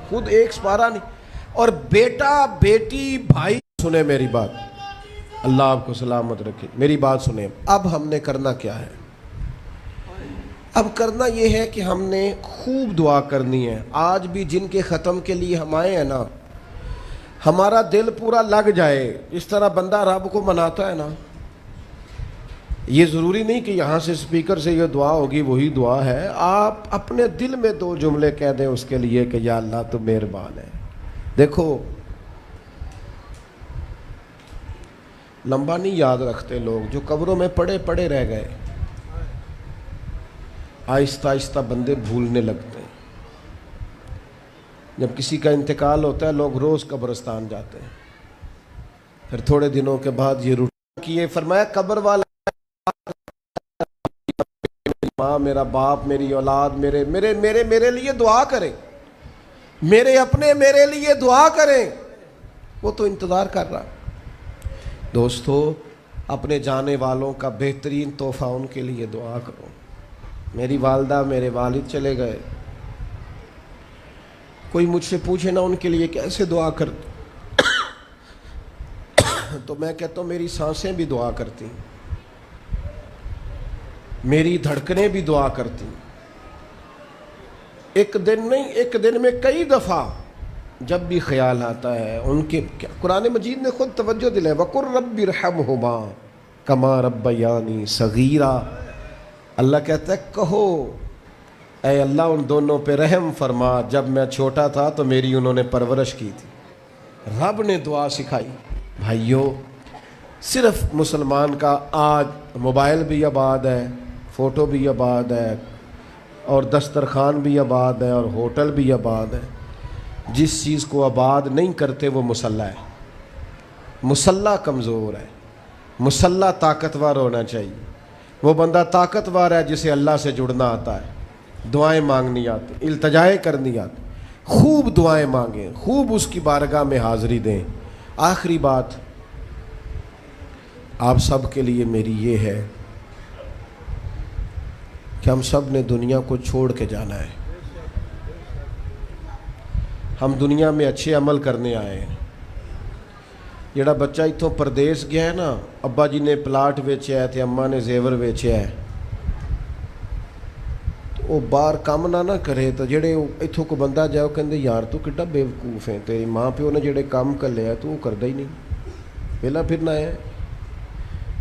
خود ایک سپارہ نہیں۔ اور بیٹا بیٹی بھائی سنیں میری بات، اللہ آپ کو سلامت رکھے، میری بات سنیں۔ اب ہم نے کرنا کیا ہے؟ اب کرنا یہ ہے کہ ہم نے خوب دعا کرنی ہے۔ آج بھی جن کے ختم کے لیے ہم آئے ہیں نا، ہمارا دل پورا لگ جائے، اس طرح بندہ رب کو مناتا ہے نا۔ یہ ضروری نہیں کہ یہاں سے سپیکر سے یہ دعا ہوگی وہی دعا ہے، آپ اپنے دل میں 2 جملے کہہ دیں اس کے لیے کہ یا اللہ تو مہربان ہے۔ دیکھو لمبا نہیں یاد رکھتے لوگ، جو قبروں میں پڑے رہ گئے، آہستہ آہستہ بندے بھولنے لگتے ہیں۔ جب کسی کا انتقال ہوتا ہے لوگ روز قبرستان جاتے ہیں، پھر تھوڑے دنوں کے بعد یہ روٹین کیے، فرمایا قبر والا ماں، میرا باپ، میری اولاد میرے لیے دعا کریں، میرے اپنے میرے لیے دعا کریں۔ وہ تو انتظار کر رہا۔ دوستو اپنے جانے والوں کا بہترین تحفہ ان کے لیے دعا کرو. میری والدہ میرے والد چلے گئے, کوئی مجھ سے پوچھے نا ان کے لیے کیسے دعا کرتے تو میں کہتا ہوں میری سانسیں بھی دعا کرتی, میری دھڑکنیں بھی دعا کرتی. ایک دن نہیں, ایک دن میں کئی دفعہ جب بھی خیال آتا ہے ان کے, قرآن مجید نے خود توجہ دلائی, وَقُلْ رَبِّ ارْحَمْهُمَا كَمَا رَبَّيَانِي صَغِيرًا. اللہ کہتا ہے کہو اے اللہ ان دونوں پہ رحم فرما, جب میں چھوٹا تھا تو میری انہوں نے پرورش کی تھی. رب نے دعا سکھائی. بھائیو, صرف مسلمان کا آج موبائل بھی آباد ہے, فوٹو بھی آباد ہے, اور دسترخوان بھی آباد ہے, اور ہوٹل بھی آباد ہے. جس چیز کو آباد نہیں کرتے وہ مسلح ہے. مسلح کمزور ہے, مسلح طاقتور ہونا چاہیے. وہ بندہ طاقتور ہے جسے اللہ سے جڑنا آتا ہے, دعائیں مانگنی آتی, التجائیں کرنی آتی. خوب دعائیں مانگیں, خوب اس کی بارگاہ میں حاضری دیں. آخری بات آپ سب کے لیے میری یہ ہے کہ ہم سب نے دنیا کو چھوڑ کے جانا ہے. ہم دنیا میں اچھے عمل کرنے آئے ہیں. جڑا بچہ اتوں پردیس گیا ہے نا, ابا جی نے پلاٹ ویچیا ہے تے اماں نے زیور ویچیا ہے, وہ باہر کام نہ کرے تو جڑے اتوں کو بندہ جائے وہ کہندے یار تو کڈا بیوقوف ہے, تیری ماں پیو نے جڑے کام کر لیا تو وہ کردا ہی نہیں, ویلا پھرنا ہے.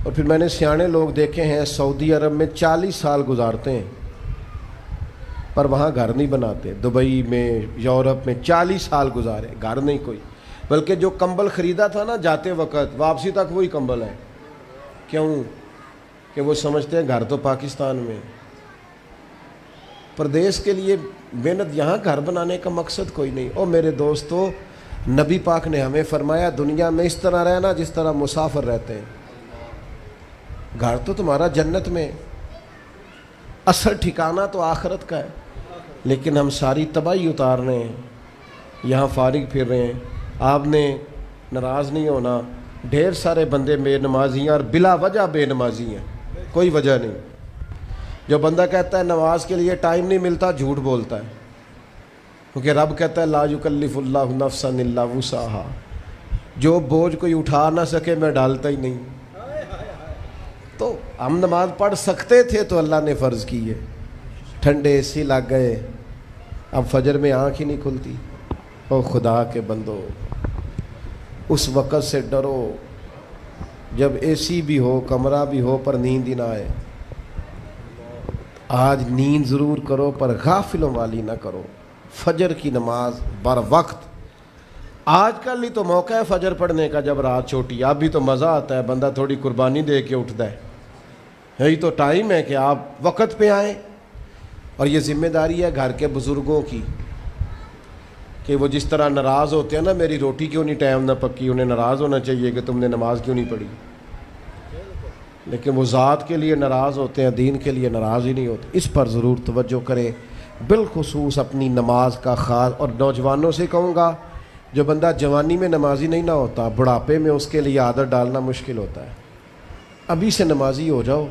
اور پھر میں نے سیانے لوگ دیکھے ہیں سعودی عرب میں 40 سال گزارتے ہیں پر وہاں گھر نہیں بناتے. دبئی میں, یورپ میں 40 سال گزارے, گھر نہیں کوئی, بلکہ جو کمبل خریدا تھا نا جاتے وقت واپسی تک وہی کمبل ہے. کیوں کہ وہ سمجھتے ہیں گھر تو پاکستان میں. پردیس کے لیے محنت, یہاں گھر بنانے کا مقصد کوئی نہیں. اور میرے دوستو, نبی پاک نے ہمیں فرمایا دنیا میں اس طرح رہنا جس طرح مسافر رہتے ہیں. گھر تو تمہارا جنت میں, اصل ٹھکانہ تو آخرت کا ہے. لیکن ہم ساری تباہی اتار رہے ہیں, یہاں فارغ پھر رہے ہیں. آپ نے ناراض نہیں ہونا, ڈھیر سارے بندے بے نمازی ہیں اور بلا وجہ بے نمازی ہیں, کوئی وجہ نہیں. جو بندہ کہتا ہے نماز کے لیے ٹائم نہیں ملتا, جھوٹ بولتا ہے, کیونکہ رب کہتا ہے لا یکلف اللہ نفسا الا وسعہا, جو بوجھ کوئی اٹھا نہ سکے میں ڈالتا ہی نہیں. تو ہم نماز پڑھ سکتے تھے تو اللہ نے فرض کی ہے. ٹھنڈے اے سی لگ گئے, اب فجر میں آنکھ ہی نہیں کھلتی. او خدا کے بندو, اس وقت سے ڈرو جب اے سی بھی ہو, کمرہ بھی ہو, پر نیند ہی نہ آئے. آج نیند ضرور کرو پر غافلوں والی نہ کرو. فجر کی نماز بر وقت. آج کل ہی تو موقع ہے فجر پڑھنے کا جب رات چھوٹی, اب بھی تو مزہ آتا ہے, بندہ تھوڑی قربانی دے کے اٹھتا ہے. یہی تو ٹائم ہے کہ آپ وقت پہ آئیں. اور یہ ذمہ داری ہے گھر کے بزرگوں کی کہ وہ جس طرح ناراض ہوتے ہیں نا میری روٹی کیوں نہیں ٹائم نہ پکی, انہیں ناراض ہونا چاہیے کہ تم نے نماز کیوں نہیں پڑھی. لیکن وہ ذات کے لیے ناراض ہوتے ہیں, دین کے لیے ناراض ہی نہیں ہوتے. اس پر ضرور توجہ کریں, بالخصوص اپنی نماز کا خاص. اور نوجوانوں سے کہوں گا, جو بندہ جوانی میں نمازی نہیں نہ ہوتا, بڑھاپے میں اس کے لیے عادت ڈالنا مشکل ہوتا ہے. ابھی سے نمازی ہو جاؤ,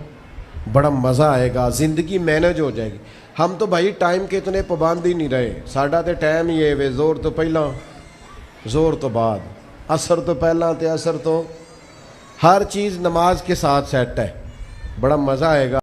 بڑا مزہ آئے گا, زندگی مینج ہو جائے گی. ہم تو بھائی ٹائم کے اتنے پابند ہی نہیں رہے. ساڈا تو ٹائم ہی ہے وے, زور تو پہلا زور تو بعد, عصر تو پہلا تے عصر تو, ہر چیز نماز کے ساتھ سیٹ ہے. بڑا مزہ آئے گا.